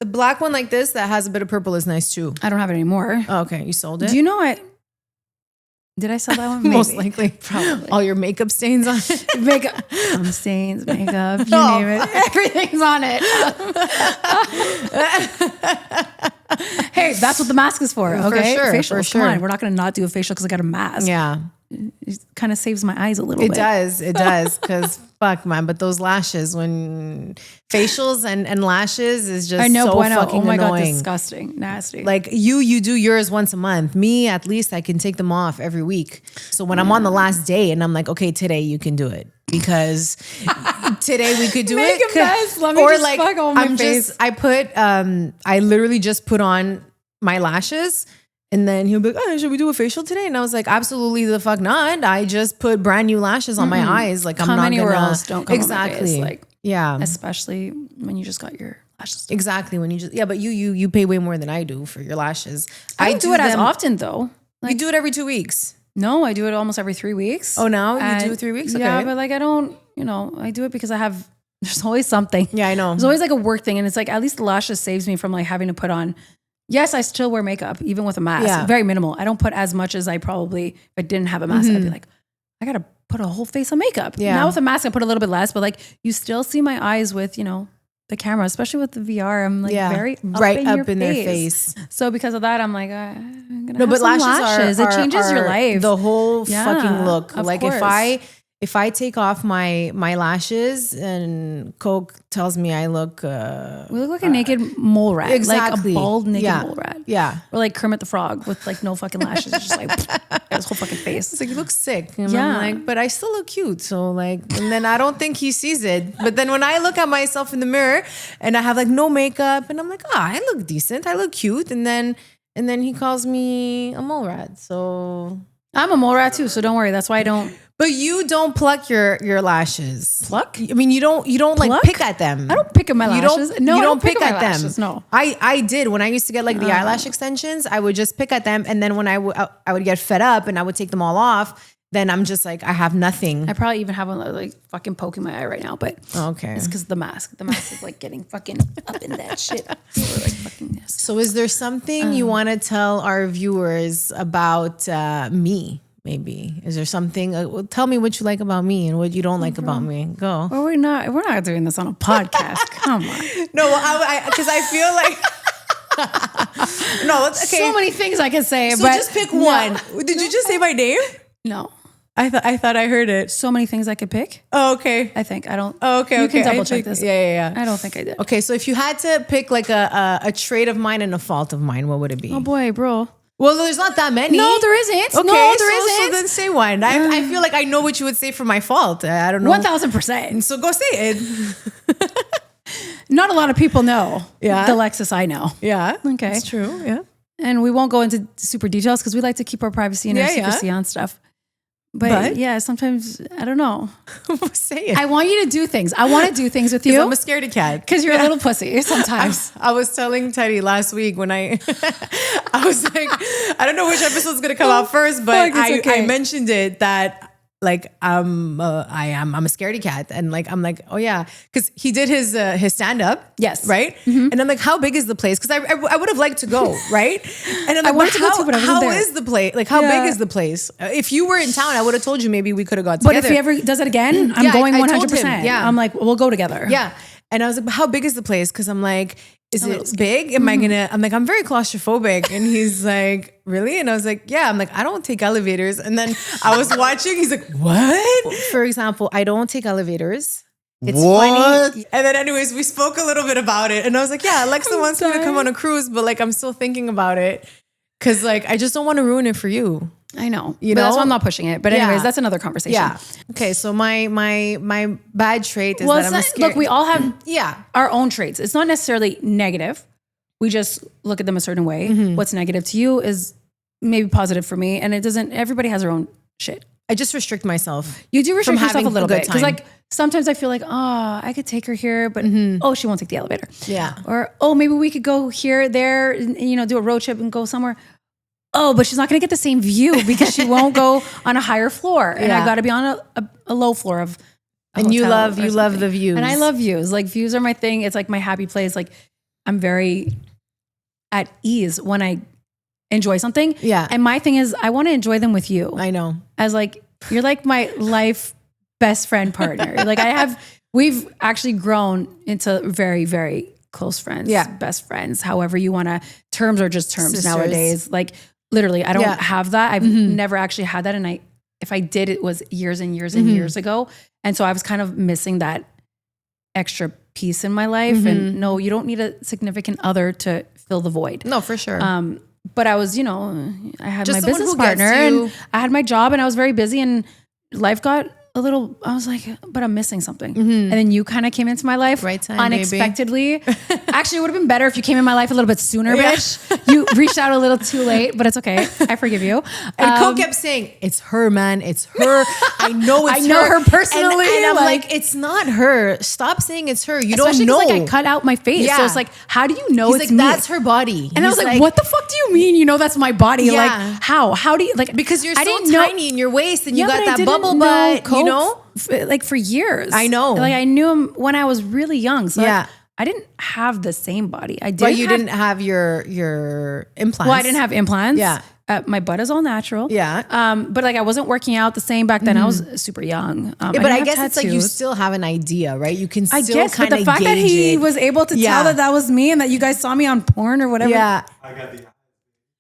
black one like this that has a bit of purple is nice too. I don't have it anymore. Oh, okay, you sold it. Do you know did I sell that one? Maybe. Most likely, Probably. all your makeup stains on it. Makeup, stains, makeup, you name it. Everything's on it. Hey, that's what the mask is for. Okay, sure, facials. for sure. Come on, we're not going to not do a facial because I got a mask. Yeah, It kind of saves my eyes a little it bit. does. It does. Because fuck, man. But those lashes, when facials and lashes is just I know, so bueno. fucking Oh my God, annoying. disgusting, nasty. Like you do yours once a month. Me, at least I can take them off every week. So when I'm on the last day and I'm like, okay, today you can do it because today we could do Make it. a mess. Let me just fuck on my face. I literally just put on my lashes. And then he'll be like, oh, should we do a facial today? And I was like, absolutely the fuck not. I just put brand new lashes on my eyes. Like I'm Come not anywhere gonna else. Don't come exactly. on my face. Like, yeah, especially when you just got your lashes done. exactly. When you just but you pay way more than I do for your lashes. I don't do it as often though. You do it every 2 weeks. No, I do it almost every 3 weeks. Oh, now you do 3 weeks? Okay. Yeah, but like I don't, I do it because there's always something. Yeah, I know. There's always like a work thing. And it's like, at least the lashes saves me from like having to put on. Yes, I still wear makeup, even with a mask. Yeah. Very minimal. I don't put as much as I probably, if I didn't have a mask, I'd be like, I got to put a whole face of makeup. Yeah. Now with a mask, I put a little bit less, but like you still see my eyes with, the camera, especially with the VR. I'm like very up in their face. So because of that, I'm like, I'm gonna No, have but some lashes it changes your life. The whole Yeah, fucking look. of Like course. if I take off my lashes and Coke tells me I look We look like a naked mole rat. exactly. Like a bald naked Yeah. mole rat. Yeah. Or like Kermit the Frog with like no fucking lashes. It's just like his whole fucking face. It's like, you look sick. And Yeah. I'm like, but I still look cute. So like, and then I don't think he sees it. But then when I look at myself in the mirror and I have like no makeup and I'm like, I look decent. I look cute. And then he calls me a mole rat. So. I'm a mole rat too, so don't worry. That's why I don't But you don't pluck your lashes. pluck. I mean, you don't like Pluck? pick at them. I don't pick at my You lashes. don't, No, you I don't pick my at them. lashes, no. I did when I used to get like the eyelash extensions. I would just pick at them, and then when I would get fed up and I would take them all off. Then I'm just like, I have nothing. I probably even have one like fucking poking my eye right now, but Okay. it's because the mask. The mask is like getting fucking up in that shit. So we're like fucking yes. So is there something you want to tell our viewers about me? Maybe is there something? Well, tell me what you like about me and what you don't like about me. Go. Well, we're not doing this on a podcast. Come on. No, because I feel like. No, it's okay. So many things I could say, So but just pick one. Did you just say my name? No. I thought I heard it. So many things I could pick. Oh, okay. I think I don't. Oh, okay. You can okay. double I check think- this. Yeah. I don't think I did. Okay, so if you had to pick like a trait of mine and a fault of mine, what would it be? Oh boy, bro. Well, there's not that many. No, there isn't. Okay, No, there so isn't. then say one. I feel like I know what you would say for my fault. I don't know. 1000%. So go say it. Not a lot of people know. Yeah. The Lexis I know. Yeah. Okay. It's true. Yeah. And we won't go into super details because we like to keep our privacy and our Yeah, yeah. secrecy on stuff. But yeah, sometimes I don't know. Say it. I want you to do things. I want to do things with 'Cause you I'm a scaredy cat. because you're a little pussy sometimes. I was telling Teddy last week when I was like, I don't know which episode's gonna come out first, but Fuck, it's okay. I mentioned it that like I'm a scaredy cat, and like I'm like, oh yeah, because he did his stand up, Yes. right, and I'm like, how big is the place? Because I would have liked to go, right, and I'm like, wanted to go too, but I wasn't how there. is the place? Like, how Yeah. big is the place? If you were in town, I would have told you maybe we could have got But together. if he ever does it again, I'm Yeah, going I told 100%. him, yeah. I'm like, we'll go together. Yeah. And I was like, but how big is the place? Because I'm like, is it big? Am I gonna, I'm like, I'm very claustrophobic. And he's like, really? And I was like, yeah. I'm like, I don't take elevators. And then I was watching, he's like, what? For example, I don't take elevators. It's funny. And then anyways, we spoke a little bit about it. And I was like, yeah, Alexa wants me to come on a cruise, but like, I'm still thinking about it. Cause like, I just don't want to ruin it for you. I know. But that's why I'm not pushing it. But anyways, that's another conversation. Yeah. Okay. So my bad trait is that I'm scared. Look, we all have our own traits. It's not necessarily negative. We just look at them a certain way. What's negative to you is maybe positive for me. And everybody has their own shit. I just restrict myself. You do restrict yourself a little bit. Because like sometimes I feel like, I could take her here, but she won't take the elevator. Yeah. Or, maybe we could go here, there, and, do a road trip and go somewhere. Oh, but she's not going to get the same view because she won't go on a higher floor. And I got to be on a low floor of a And you love something. the views. And I love views. Like views are my thing. It's like my happy place. Like I'm very at ease when I enjoy something. Yeah. And my thing is I want to enjoy them with you. I know. As like, you're like my life best friend partner. Like we've actually grown into very, very close friends. Yeah. Best friends. However you want to, terms are just terms Sisters. Nowadays. Like literally, I don't have that. I've never actually had that. And if I did, it was years and years and years ago. And so I was kind of missing that extra piece in my life. And no, you don't need a significant other to fill the void. No, for sure. But I was, I had just my business partner and I had my job and I was very busy and life got a little, I was like, but I'm missing something. And then you kind of came into my life right time, unexpectedly. Actually, it would have been better if you came in my life a little bit sooner, bitch. You reached out a little too late, but it's okay. I forgive you. And Cole kept saying, it's her, man. It's her. I know it's her. I know her personally. And I'm like, it's not her. Stop saying it's her. You don't know. Like I cut out my face. Yeah. So it's like, how do you know it's like, me? that's her body. And I was like, what the fuck do you mean? You know, that's my body. Yeah. Like how? How do you like, because you're so tiny in your waist and you got that bubble butt, like for years. I know. Like I knew him when I was really young. So I didn't have the same body. I did. But you didn't have your implants. Well, I didn't have implants. Yeah. My butt is all natural. Yeah. But like I wasn't working out the same back then. I was super young. But I guess it's like you still have an idea, right? You can still kind of the fact that he was able to tell that was me and that you guys saw me on porn or whatever. Yeah. I got the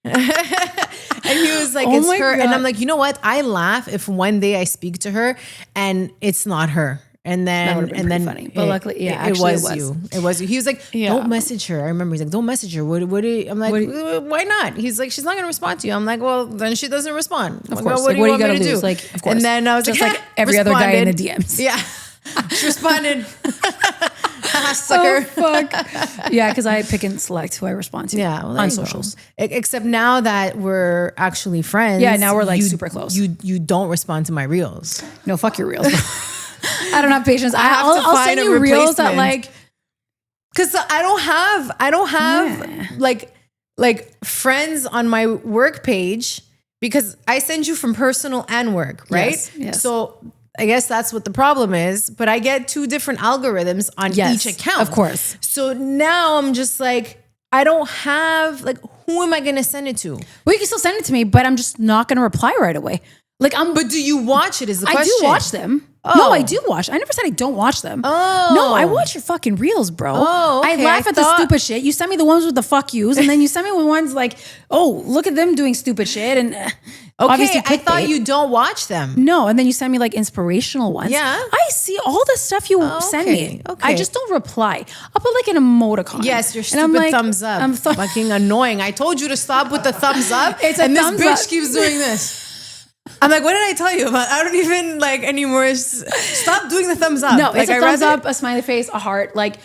And he was like, it's her. God. And I'm like, you know what? I laugh if one day I speak to her and it's not her. And then, funny. But luckily, it was you. It was you. He was like, don't message her. I remember he's like, don't message her. What do you, I'm like, why not? He's like, she's not going to respond to you. I'm like, well, then she doesn't respond. Of course. What do you want me to do? Like, of course. And then I was just like every other guy in the DMs. Yeah. She responded. Sucker. Oh, fuck. Yeah, because I pick and select who I respond to on socials. Except now that we're actually friends. Yeah, now we're like super close. You don't respond to my reels. No, fuck your reels. I don't have patience. I'll send you reels that like, because I don't have like friends on my work page because I send you from personal and work, right? Yes. So I guess that's what the problem is, but I get 2 different algorithms on each account. Of course. So now I'm just like, I don't have, like, who am I going to send it to? Well, you can still send it to me, but I'm just not going to reply right away. Like But do you watch it is the question. I do watch them. Oh. No, I do watch. I never said I don't watch them. Oh. No, I watch your fucking reels, bro. Oh, okay. I laugh at the stupid shit. You send me the ones with the fuck yous, and then you send me the ones like, oh, look at them doing stupid shit. And obviously I thought you don't watch them. No, and then you send me like inspirational ones. Yeah. I see all the stuff you send me. Okay. I just don't reply. I'll put like an emoticon. Yes, your stupid thumbs up. I'm fucking annoying. I told you to stop with the thumbs up. And this bitch keeps doing this. I'm like, what did I tell you about? I don't even like anymore. Stop doing the thumbs up. No, like, it's a thumbs up, a smiley face, a heart. Like,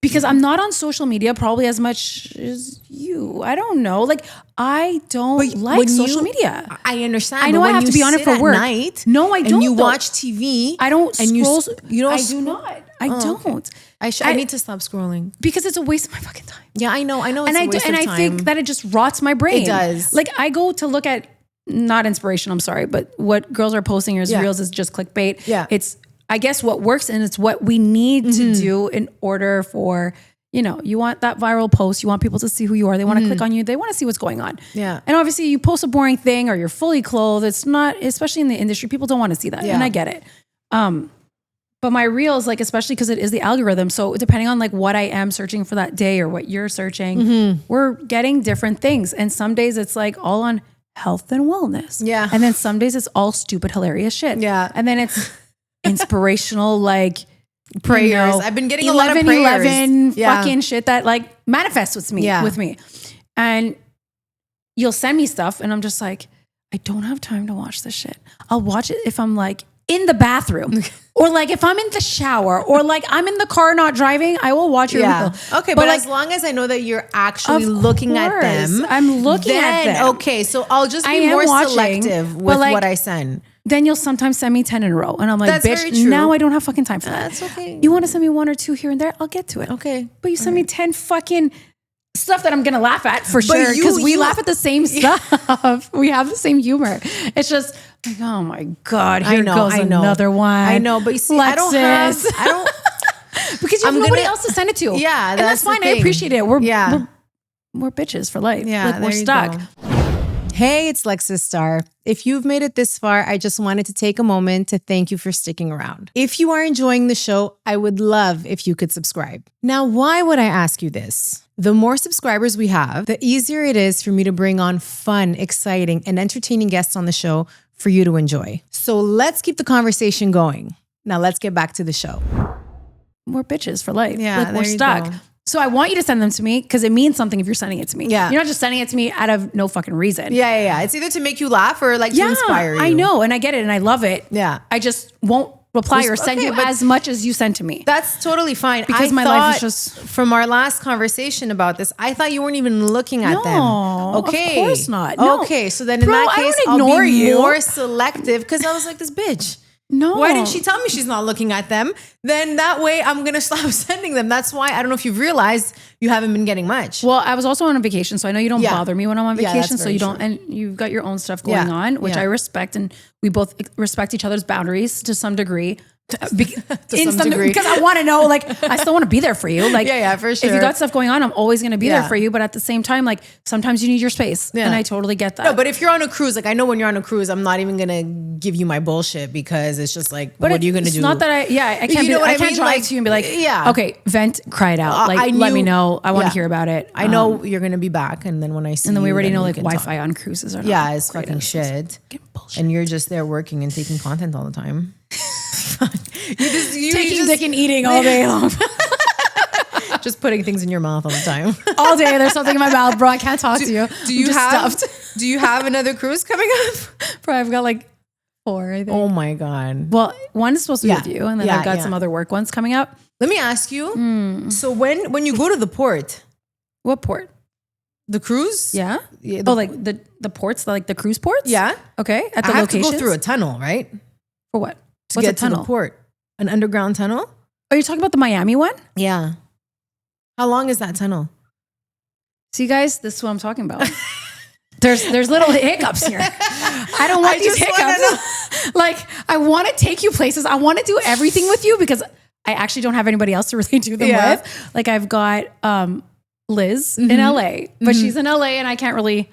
because I'm not on social media probably as much as you. I don't know. Like, I don't like social media. I understand. I know I have to be on it for work. Night, no, I don't. And you watch TV. I don't scroll. You don't. I do not. I don't. Okay. I need to stop scrolling because it's a waste of my fucking time. Yeah, I know. It's a waste of time. I think that it just rots my brain. It does. Like, I go to look at. Not inspiration, I'm sorry, but what girls are posting as reels is just clickbait. Yeah. It's, I guess, what works and it's what we need to do in order for, you want that viral post. You want people to see who you are. They want to click on you. They want to see what's going on. Yeah. And obviously you post a boring thing or you're fully clothed. It's not, especially in the industry, people don't want to see that. Yeah. And I get it. But my reels, like, especially because it is the algorithm. So depending on like what I am searching for that day or what you're searching, we're getting different things. And some days it's like all on health and wellness. Yeah. And then some days it's all stupid, hilarious shit. Yeah. And then it's inspirational, like Prayers. you know, I've been getting a lot of prayers. 11 Yeah. fucking shit that like manifests with me, And you'll send me stuff and I'm just like, I don't have time to watch this shit. I'll watch it if I'm like in the bathroom or like if I'm in the shower or like I'm in the car not driving, I will watch your reel. Okay, but like, as long as I know that you're actually of looking at course, them, I'm looking at then, them. okay, so I'll just I be am more watching, selective but with like- what I send. Then you'll sometimes send me 10 in a row. And I'm like, That's very bitch, true. now I don't have fucking time for that. That's okay. You want to send me 1 or 2 here and there? I'll get to it. Okay. But you send me 10 fucking stuff that I'm going to laugh at for sure. you- Because we you- laugh at the same stuff. We have the same humor. It's just like, oh my God, here goes another one. I know, but you see, I don't because you have I'm nobody gonna- else to send it to. Yeah, and that's the fine. I thing. appreciate it. We're bitches for life. Yeah, like, we're there you stuck. go. Hey, it's Lexis Star. If you've made it this far, I just wanted to take a moment to thank you for sticking around. If you are enjoying the show, I would love if you could subscribe. Now, why would I ask you this? The more subscribers we have, the easier it is for me to bring on fun, exciting, and entertaining guests on the show for you to enjoy. So let's keep the conversation going. Now let's get back to the show. We're bitches for life. Yeah, like we're there you stuck. go. So I want you to send them to me because it means something if you're sending it to me. Yeah. You're not just sending it to me out of no fucking reason. Yeah. It's either to make you laugh or like to inspire you. I know. And I get it. And I love it. Yeah. I just won't reply or send you but as much as you send to me. That's totally fine. Because my life is just- from our last conversation about this, I thought you weren't even looking at them. Okay. of course not. No. Okay, so then in Bro, that I case, don't I'll ignore be you. more selective because I was like, this bitch. No. Why didn't she tell me she's not looking at them? Then that way I'm going to stop sending them. That's why, I don't know if you've realized you haven't been getting much. Well, I was also on a vacation, so I know you don't Yeah. bother me when I'm on Yeah, vacation. that's So you very don't, and you've got your own stuff going Yeah. on, which Yeah. I respect, and we both respect each other's boundaries to some degree. some degree. Because I want to know, like, I still want to be there for you. Like, Yeah, for If you sure. got stuff going on, I'm always going to be there Yeah. for you. But at the same time, like, sometimes you need your space, Yeah. and I totally get that. No, but if you're on a cruise, like I know when you're on a cruise, I'm not even going to give you my bullshit because it's just like, what are you going to do? It's not that I can't You know what I I can't mean? drive Like, to you and be like, yeah. okay, vent, cry it out. Like, I let me knew- know. I want to yeah. hear about it. I know you're going to be back. And then when I see And then we you, already know we like can talk. Wi-Fi on cruises are not Yeah, it's great. fucking shit. Fucking bullshit. And you're just there working and taking content all the time. Taking dick and eating all day long. just putting things in your mouth all the time. All day there's something in my mouth, bro. I can't talk to you. Do you I'm just have stuffed. Do you have another cruise coming up? Bro, I've got like 4, I think. Oh my god. Well, one is supposed to be Yeah. with you, and then Yeah, I've got yeah. some other work ones coming up. Let me ask you. So when you go to the port, What port? the cruise? Yeah. Yeah, Oh, like the ports, like the cruise ports? Yeah. Okay. At the I have locations? to go through a tunnel, right? For what? To What's get a tunnel? to the port. An underground tunnel? Are you talking about the Miami one? Yeah. How long is that tunnel? See, guys, this is what I'm talking about. There's little hiccups here. I don't want I these just wanna hiccups. Like, I want to take you places. I want to do everything with you because I actually don't have anybody else to really do them Yeah. with. Like, I've got Liz in LA, but she's in LA and I can't really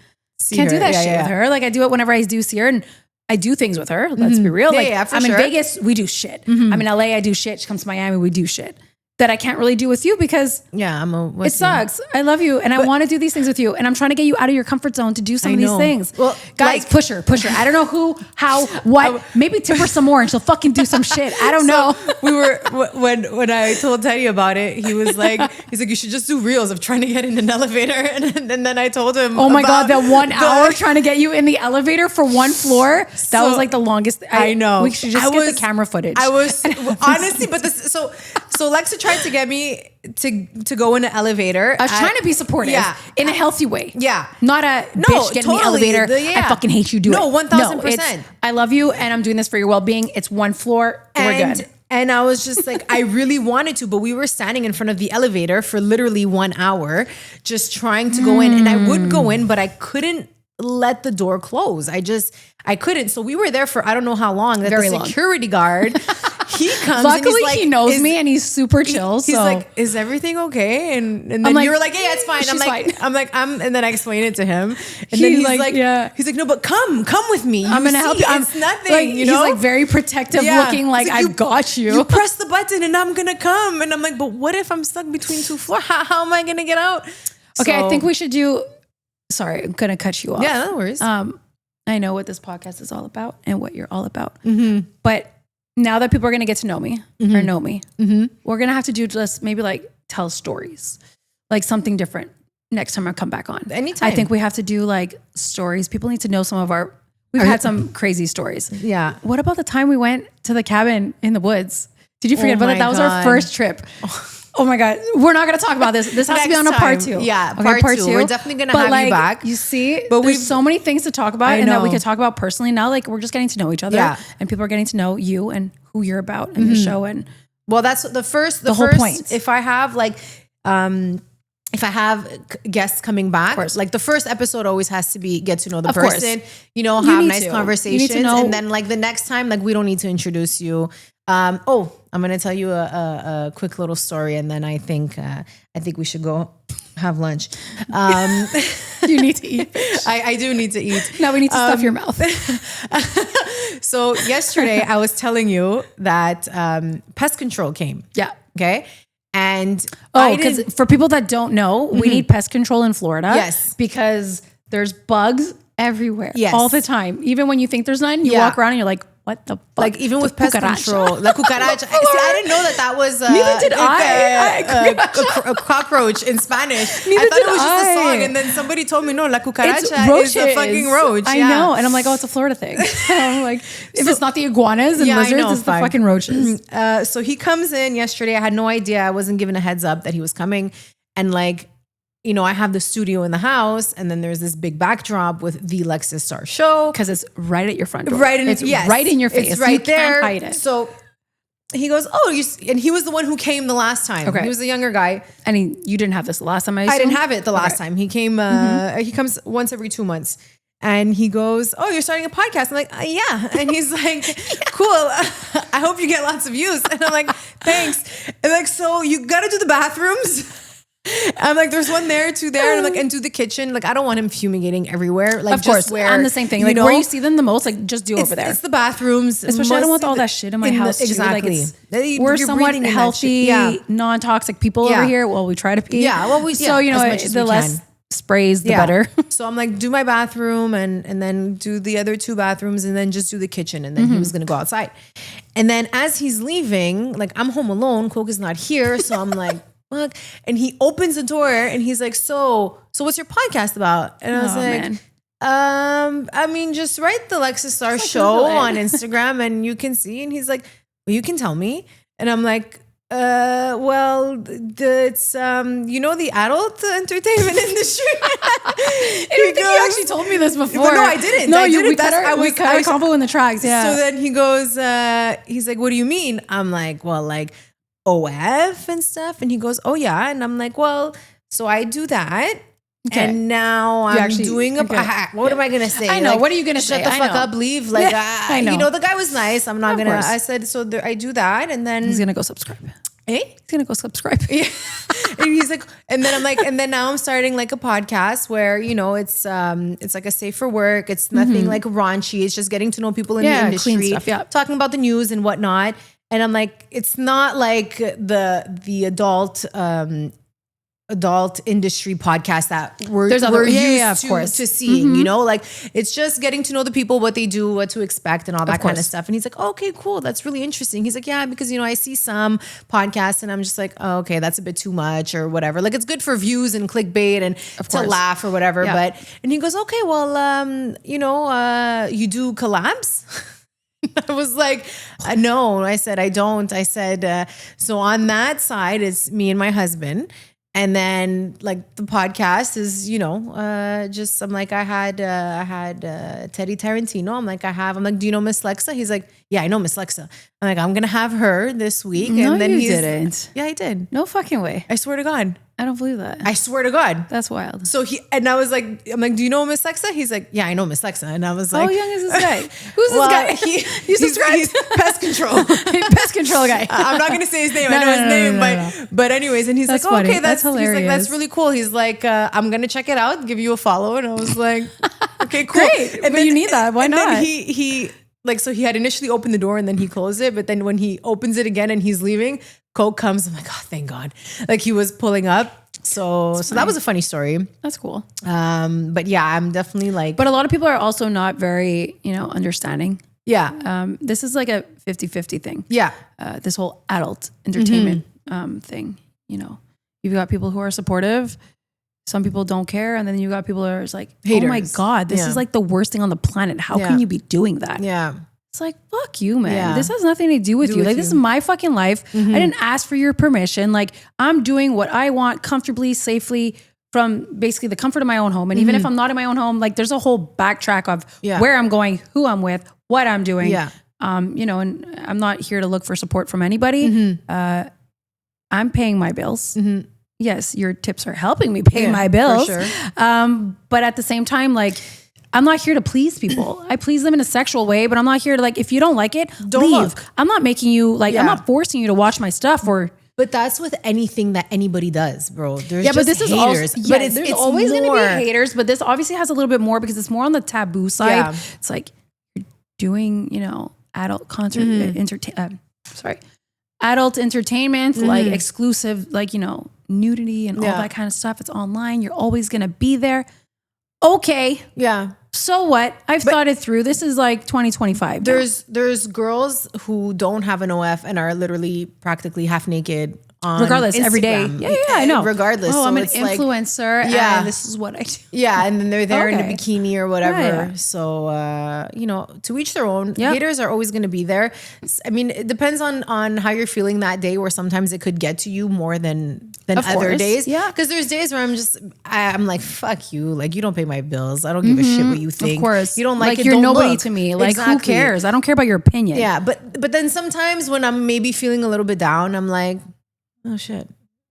can't do her. that Yeah, shit yeah. with her. Like, I do it whenever I do see her and I do things with her. Let's be real. Yeah, Like, yeah, for I'm sure. in Vegas, we do shit. I'm in LA, I do shit. She comes to Miami, we do shit that I can't really do with you because Yeah, it sucks. I love you and I want to do these things with you. And I'm trying to get you out of your comfort zone to do some I of these know. things. Well, guys, like- push her. I don't know who, how, what. Maybe tip her some more and she'll fucking do some shit. I don't know. We were when I told Teddy about it, he's like, you should just do reels of trying to get in an elevator, and then I told him, Oh my God, about that 1 the- hour trying to get you in the elevator for 1 floor. That So- was like the longest. I know. We should just I get was- the camera footage. I was honestly, but so Lexa tried to get me to go in an elevator. I was trying to be supportive, Yeah. in a healthy way. Yeah. Not a bitch get in the totally. elevator. Yeah. I fucking hate you. Do No, it. 1000%. it's, I love you, and I'm doing this for your well being. It's 1 floor. We're good. And I was just like, I really wanted to, but we were standing in front of the elevator for literally 1 hour, just trying to go in. And I would go in, but I couldn't let the door close. I couldn't. So we were there for I don't know how long. That Very the long. security guard, he comes. Luckily, and he's like, he knows me and he's super chill. He's so like, "Is everything okay?" And then like, you were like, "Yeah, it's fine." she's fine. And then I explain it to him, and then he's like, yeah. he's like, "No, but come with me. I'm gonna help you. It's nothing." Like, you know, he's like very protective, Yeah. looking like, He's like, I've got you. You press the button, and I'm gonna come. And I'm like, "But what if I'm stuck between two floors? How am I gonna get out?" Okay, So- I think we should do. Sorry, I'm gonna cut you off. Yeah, no worries. I know what this podcast is all about and what you're all about. But now that people are gonna get to know me or know me, we're gonna have to do just maybe like tell stories, like something different next time I come back on. Anytime. I think we have to do like stories. People need to know some of our. We've had some crazy stories. Yeah. What about the time we went to the cabin in the woods? Did you forget Oh about that? my That was our God. first trip. Oh my God. We're not going to talk about this. This has to be on a Next part time. 2. Yeah, Okay, part two. We're definitely gonna But, have you back. You see, But there's we've- so many things to talk about I and that we know. could talk about personally. Now, like, we're just getting to know each other. Yeah. And people are getting to know you and who you're about in the show. And Well, that's the first. The whole first, point. If I have if I have guests coming back, course. like the first episode always has to be get to know the Of course. person, you know, You have need nice to. conversations. You need to know- And then like the next time, like we don't need to introduce you. I'm going to tell you a quick little story. And then I think we should go have lunch. you need to eat. I do need to eat. Now we need to stuff your mouth. So yesterday I was telling you that pest control came. Yeah. Okay. And Oh, because for people that don't know, we need pest control in Florida. Yes. Because there's bugs everywhere. Yes. All the time. Even when you think there's none, you Yeah. walk around and you're like, what the fuck? like even with pest Cucaracha. control, like cucaracha. See, I didn't know that was Neither did a cockroach in Spanish. Neither I thought did it was just a I. song, and then somebody told me no, la cucaracha It's is roaches. a fucking roach. I Yeah. know. And I'm like, oh, it's a Florida thing. So I'm like, if it's not the iguanas and Yeah, I lizards, know, it's fine. the fucking roaches. So he comes in yesterday. I had no idea. I wasn't given a heads up that he was coming. And like, you know, I have the studio in the house, and then there's this big backdrop with the Lexis Star Show. Because it's right at your front door. Right in it's yes, right in your face. It's right you there. Can't hide it. So he goes, and he was the one who came the last time. Okay. He was the younger guy. And you didn't have this the last time I didn't have it the last time. He came. He comes once every 2 months, and he goes, "Oh, you're starting a podcast?" I'm like, "Yeah." And he's like, "Cool. I hope you get lots of views." And I'm like, "Thanks." And like, so you got to do the bathrooms. I'm like, there's one there, two there, and I'm like, and do the kitchen. Like, I don't want him fumigating everywhere. Like, Of course, just where I'm the same thing. you Like know, where you see them the most, like just do over there. It's the bathrooms, Especially I don't want all that shit in my house. Exactly. Too. Like we're You're somewhat breathing in that healthy, shit. Yeah. non-toxic people Yeah. over here. Well, we try to be. Yeah, well, so you know, as much as the we less can. sprays, the better. So I'm like, do my bathroom and then do the other two bathrooms and then just do the kitchen. And then he was gonna go outside. And then as he's leaving, like I'm home alone, Coke is not here. So I'm like, fuck. And he opens the door and he's like, so what's your podcast about? And I was Oh, like, man. I mean, just write the Lexis Star Show Google it. on Instagram and you can see. And he's like, well, you can tell me. And I'm like, well, it's you know, the adult entertainment industry. I don't think you actually told me this before. No, I didn't. No, I didn't. we cut our combo in the tracks. Yeah. So then he goes, he's like, what do you mean? I'm like, well, like OF and stuff. And he goes, oh yeah. And I'm like, well, so I do that. Okay. And now I'm actually- doing a. okay. What am I gonna say? I know. Like, what are you gonna say? shut the I fuck know. up, leave. Like, I know. You know, the guy was nice. I'm not Of gonna. course. I said so. I do that, and then He's gonna go subscribe. eh? He's gonna go subscribe. Yeah. And he's like, and then I'm like, and then now I'm starting like a podcast where, you know, it's like a safe for work. It's nothing like raunchy. It's just getting to know people in the Yeah, industry, clean stuff, yeah. talking about the news and whatnot. And I'm like, it's not like the adult industry podcast that we're There's other- used yeah, of to, course. to seeing, you know, like it's just getting to know the people, what they do, what to expect and all that kind of course. stuff. And he's like, okay, cool. That's really interesting. He's like, yeah, because, you know, I see some podcasts and I'm just like, oh, okay, that's a bit too much or whatever. Like it's good for views and clickbait and to course. laugh or whatever. Yeah. And he goes, okay, well, you know, you do collabs? I was like, no. I said, I don't. I said, so on that side, it's me and my husband. And then like the podcast is, you know, just, I'm like, I had Teddy Tarantino. I'm like, do you know Miss Lexa? He's like, yeah, I know Miss Lexa. I'm like, I'm going to have her this week. No, and then you he's, didn't. Yeah, I did. No fucking way. I swear to God. I don't believe that. I swear to God. That's wild. So I'm like, do you know Miss Lexa? He's like, yeah, I know Miss Lexa. And I was like, how young is this guy? Who's this guy? He's pest control. Pest control guy. I'm not going to say his name. I know his name, but anyways. And he's That's like, oh, funny. okay, That's hilarious. He's like, that's really cool. He's like, I'm going to check it out, give you a follow. And I was like, okay, cool. Great. But you need that. Why not? Then he like, so he had initially opened the door and then he closed it. But then when he opens it again and he's leaving, Coke comes. I'm like, oh, thank God. Like he was pulling up. So that was a funny story. That's cool. But yeah, I'm definitely like, But a lot of people are also not very, understanding. yeah, This is like a 50-50 thing. yeah, This whole adult entertainment thing, You've got people who are supportive. Some people don't care. And then you got people who are just like, haters. oh my God, this is like the worst thing on the planet. How can you be doing that? yeah. It's like, fuck you, man. Yeah. This has nothing to do with you. Like, this is my fucking life. I didn't ask for your permission. Like, I'm doing what I want comfortably, safely from basically the comfort of my own home. And even if I'm not in my own home, like there's a whole backtrack of where I'm going, who I'm with, what I'm doing. Yeah. And I'm not here to look for support from anybody. I'm paying my bills. Yes, your tips are helping me pay my bills. For sure. But at the same time, like, I'm not here to please people. I please them in a sexual way, but I'm not here to like, if you don't like it, Don't leave. look. I'm not making you like, I'm not forcing you to watch my stuff or. But that's with anything that anybody does, bro. There's Yeah, but just this is haters. also, but there's it's always going to more. be haters, but this obviously has a little bit more because it's more on the taboo side. Yeah. It's like you're doing, adult concert, adult entertainment, like exclusive, like, nudity and all that kind of stuff. It's online. You're always going to be there. Okay. Yeah. So what? I've thought it through. This is like 2025. There's girls who don't have an OF and are literally practically half naked on regardless, every day. Instagram. Yeah, I know. Regardless. Oh, So I'm an it's like- influencer and this is what I do. Yeah, and then they're there in a Okay. bikini or whatever. Yeah. So, to each their own. Yep. Haters are always going to be there. I mean, it depends on how you're feeling that day, where sometimes it could get to you more than Of other course. days. Yeah. Because there's days where I'm like, fuck you. Like, you don't pay my bills. I don't give a shit what you think. Of course. You don't like it, you're don't nobody look. to me. Like, Exactly. who cares? I don't care about your opinion. Yeah, but then sometimes when I'm maybe feeling a little bit down, I'm like, oh shit.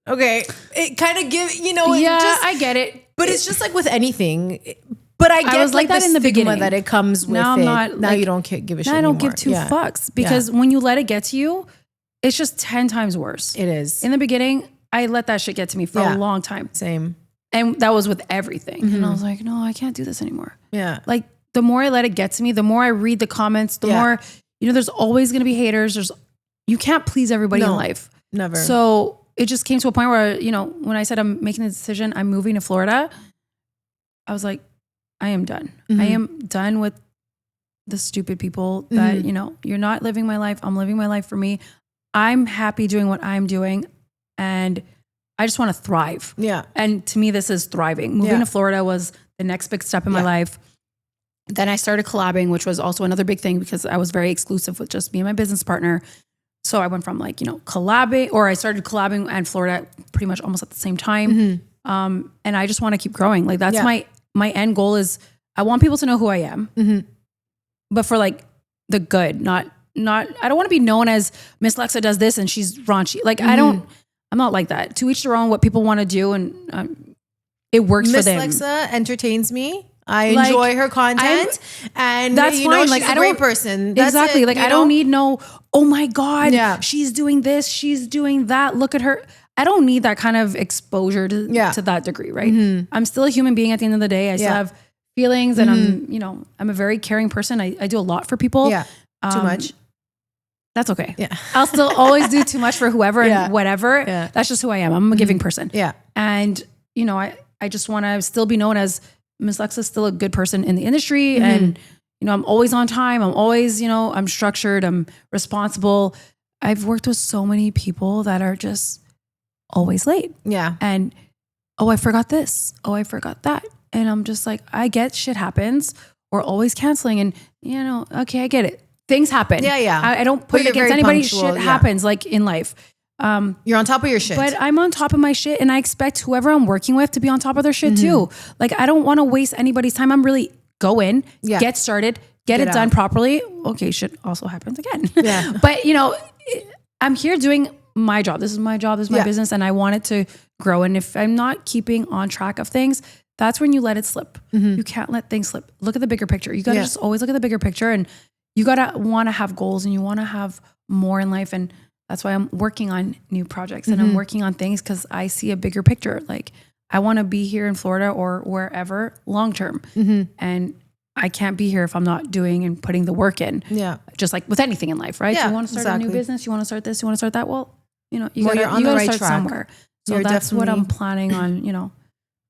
Okay. It kind of I get it. but it's just like with anything. But I get was like that the in the stigma beginning. that it comes with Now I'm it. not, Now like- you don't give a shit I don't anymore. give two Yeah. fucks because when you let it get to you, it's just 10 times worse. It is. In the beginning, I let that shit get to me for Yeah. a long time. Same. And that was with everything. And I was like, no, I can't do this anymore. Yeah. Like, the more I let it get to me, the more I read the comments, the more, there's always going to be haters. You can't please everybody in life. Never. So it just came to a point where, when I said I'm making the decision, I'm moving to Florida, I was like, I am done. I am done with the stupid people that, you're not living my life. I'm living my life for me. I'm happy doing what I'm doing. And I just want to thrive. Yeah. And to me, this is thriving. Moving to Florida was the next big step in my life. Then I started collabing, which was also another big thing because I was very exclusive with just me and my business partner. So I went from collabing, or I started collabing and Florida pretty much almost at the same time. And I just want to keep growing. Like that's my end goal is I want people to know who I am, but for like the good, not, I don't want to be known as Miss Lexa does this and she's raunchy. Like I'm not like that. To each their own, what people want to do. And it works Miss for them. Lexa entertains me. I enjoy her content, and that's fine. She's Like, a I great don't- person. That's Exactly. it, Like I don't need no, oh my God, she's doing this, she's doing that. Look at her. I don't need that kind of exposure to that degree, right? I'm still a human being at the end of the day. I still have feelings and I'm a very caring person. I do a lot for people. Yeah. Too much. That's okay. Yeah. I'll still always do too much for whoever and whatever. Yeah. That's just who I am. I'm a giving person. Yeah. And, I just want to still be known as Miss Lexa's still a good person in the industry. And, I'm always on time. I'm always, I'm structured. I'm responsible. I've worked with so many people that are just always late. Yeah. And, oh, I forgot this. Oh, I forgot that. And I'm just like, I get shit happens. We're always canceling. And, okay, I get it. Things happen. Yeah, yeah. I don't But put it you're against very anybody. punctual, Shit happens like in life. You're on top of your shit. But I'm on top of my shit and I expect whoever I'm working with to be on top of their shit too. Like I don't want to waste anybody's time. I'm really go in, get started, get it done properly. Okay, shit also happens again. Yeah. But I'm here doing my job. This is my job. This is my business. And I want it to grow. And if I'm not keeping on track of things, that's when you let it slip. You can't let things slip. Look at the bigger picture. You got to just always look at the bigger picture, and you got to want to have goals, and you want to have more in life. And that's why I'm working on new projects and I'm working on things, because I see a bigger picture. Like, I want to be here in Florida or wherever long term. And I can't be here if I'm not doing and putting the work in. Yeah. Just like with anything in life, right? You want to start a new business, you want to start this, you want to start that. Well, you know, you gotta start somewhere. So that's what I'm planning on, you know.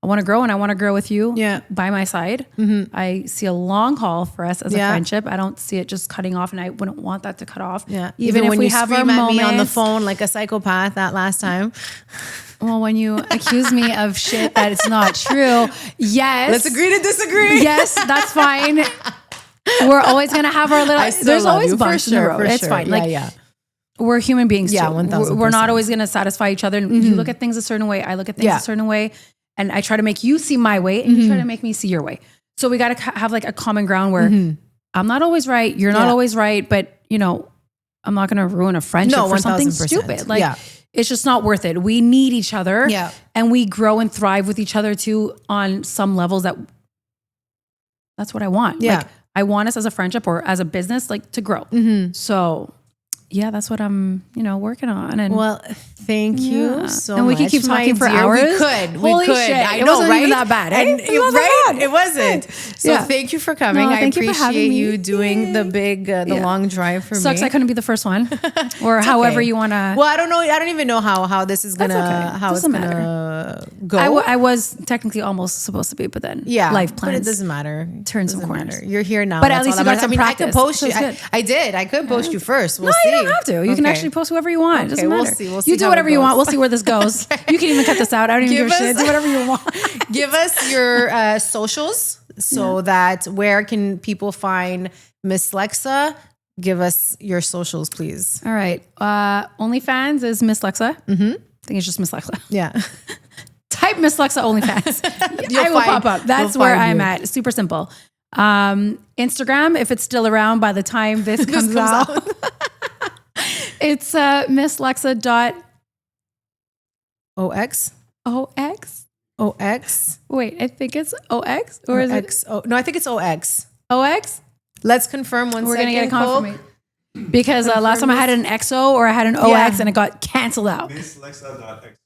I want to grow, and I want to grow with you by my side. I see a long haul for us as a friendship. I don't see it just cutting off, and I wouldn't want that to cut off. Yeah. Even if we have our moments, me on the phone like a psychopath that last time. Well, when you accuse me of shit that it's not true, yes. Let's agree to disagree. Yes, that's fine. We're always going to have our little, there's always bumps in the road. It's fine. Like, we're human beings too. 1,000%. We're not always going to satisfy each other. You look at things a certain way. I look at things a certain way. And I try to make you see my way, and you try to make me see your way. So we got to have like a common ground where I'm not always right. You're not always right. But, you know, I'm not going to ruin a friendship for something stupid. Like, it's just not worth it. We need each other. Yeah. And we grow and thrive with each other too on some levels. That's what I want. Yeah. Like, I want us as a friendship or as a business, like, to grow. So yeah, that's what I'm, you know, working on. And well, thank you so much. And we could keep talking for hours. We could. Holy shit. I know, it wasn't right? even that bad. And it wasn't. So thank you for coming. I appreciate you doing the big, the long drive for me. Sucks I couldn't be the first one, or however you want to. Well, I don't know. I don't even know how this is gonna go. I was technically almost supposed to be, but then life plans. But it doesn't matter. Turn some corners. You're here now. But at least you got some practice. I could post you. I did. I could post you first. We'll see. You don't have to. You can actually post whoever you want. It doesn't matter. We'll see. You do whatever you want. We'll see where this goes. You can even cut this out. I don't even give a shit. Do whatever you want. Give us your socials so that where can people find Miss Lexa? Give us your socials, please. All right. OnlyFans is Miss Lexa. I think it's just Miss Lexa. Yeah. Type Miss Lexa OnlyFans. I will pop up. That's where I'm at. Super simple. Instagram, if it's still around by the time this comes out. It's misslexa.ox. OX? Wait, I think it's OX? Or is it? No, I think it's OX. OX? Let's confirm one second. We're going to get a confirmation. Because last time I had an XO or I had an OX and it got canceled out. Misslexa.ox.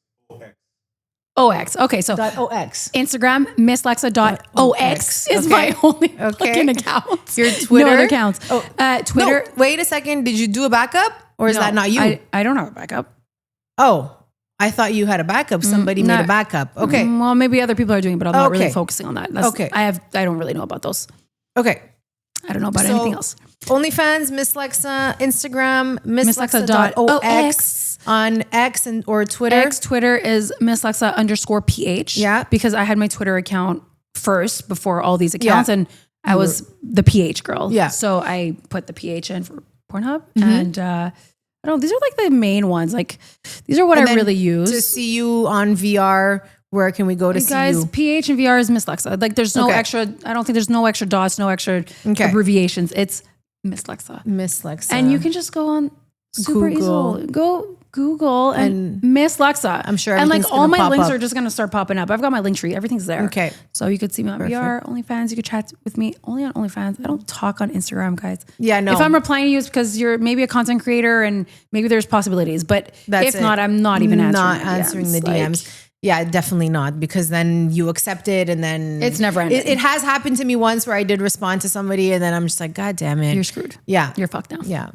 OX. Okay, so .ox. Instagram, misslexa.ox is my only fucking account. Your Twitter? No other accounts. Twitter. No, wait a second. Did you do a backup? Or is that not you? I don't have a backup. Oh, I thought you had a backup. Somebody made a backup. Okay. Well, maybe other people are doing it, but I'm not really focusing on that. I don't really know about those. Okay. I don't know about anything else. OnlyFans, Miss Lexa, Instagram, misslexa.ox on X or Twitter. Twitter is misslexa_PH. Yeah. Because I had my Twitter account first before all these accounts and I was the PH girl. Yeah. So I put the PH in for Pornhub and I don't know, these are like the main ones. Like these are what I really use. To see you on VR, where can we go to see you? PH and VR is Miss Lexa. Like there's no extra, I don't think there's no extra dots, no extra abbreviations. It's Miss Lexa. Miss Lexa. And you can just go on super easy. Go Google and Miss Lexa. I'm sure. And like all my links are just going to start popping up. I've got my link tree. Everything's there. Okay. So you could see me on VR, OnlyFans. You could chat with me only on OnlyFans. I don't talk on Instagram, guys. Yeah, no. If I'm replying to you, it's because you're maybe a content creator and maybe there's possibilities. But if not, I'm not even answering the DMs. Yeah, definitely not, because then you accept it and then it's never ending. It has happened to me once where I did respond to somebody and then I'm just like, God damn it. You're screwed. Yeah. You're fucked now. Yeah.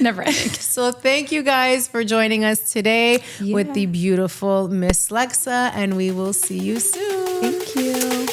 Never ending. So thank you guys for joining us today with the beautiful Miss Lexa, and we will see you soon. Thank you.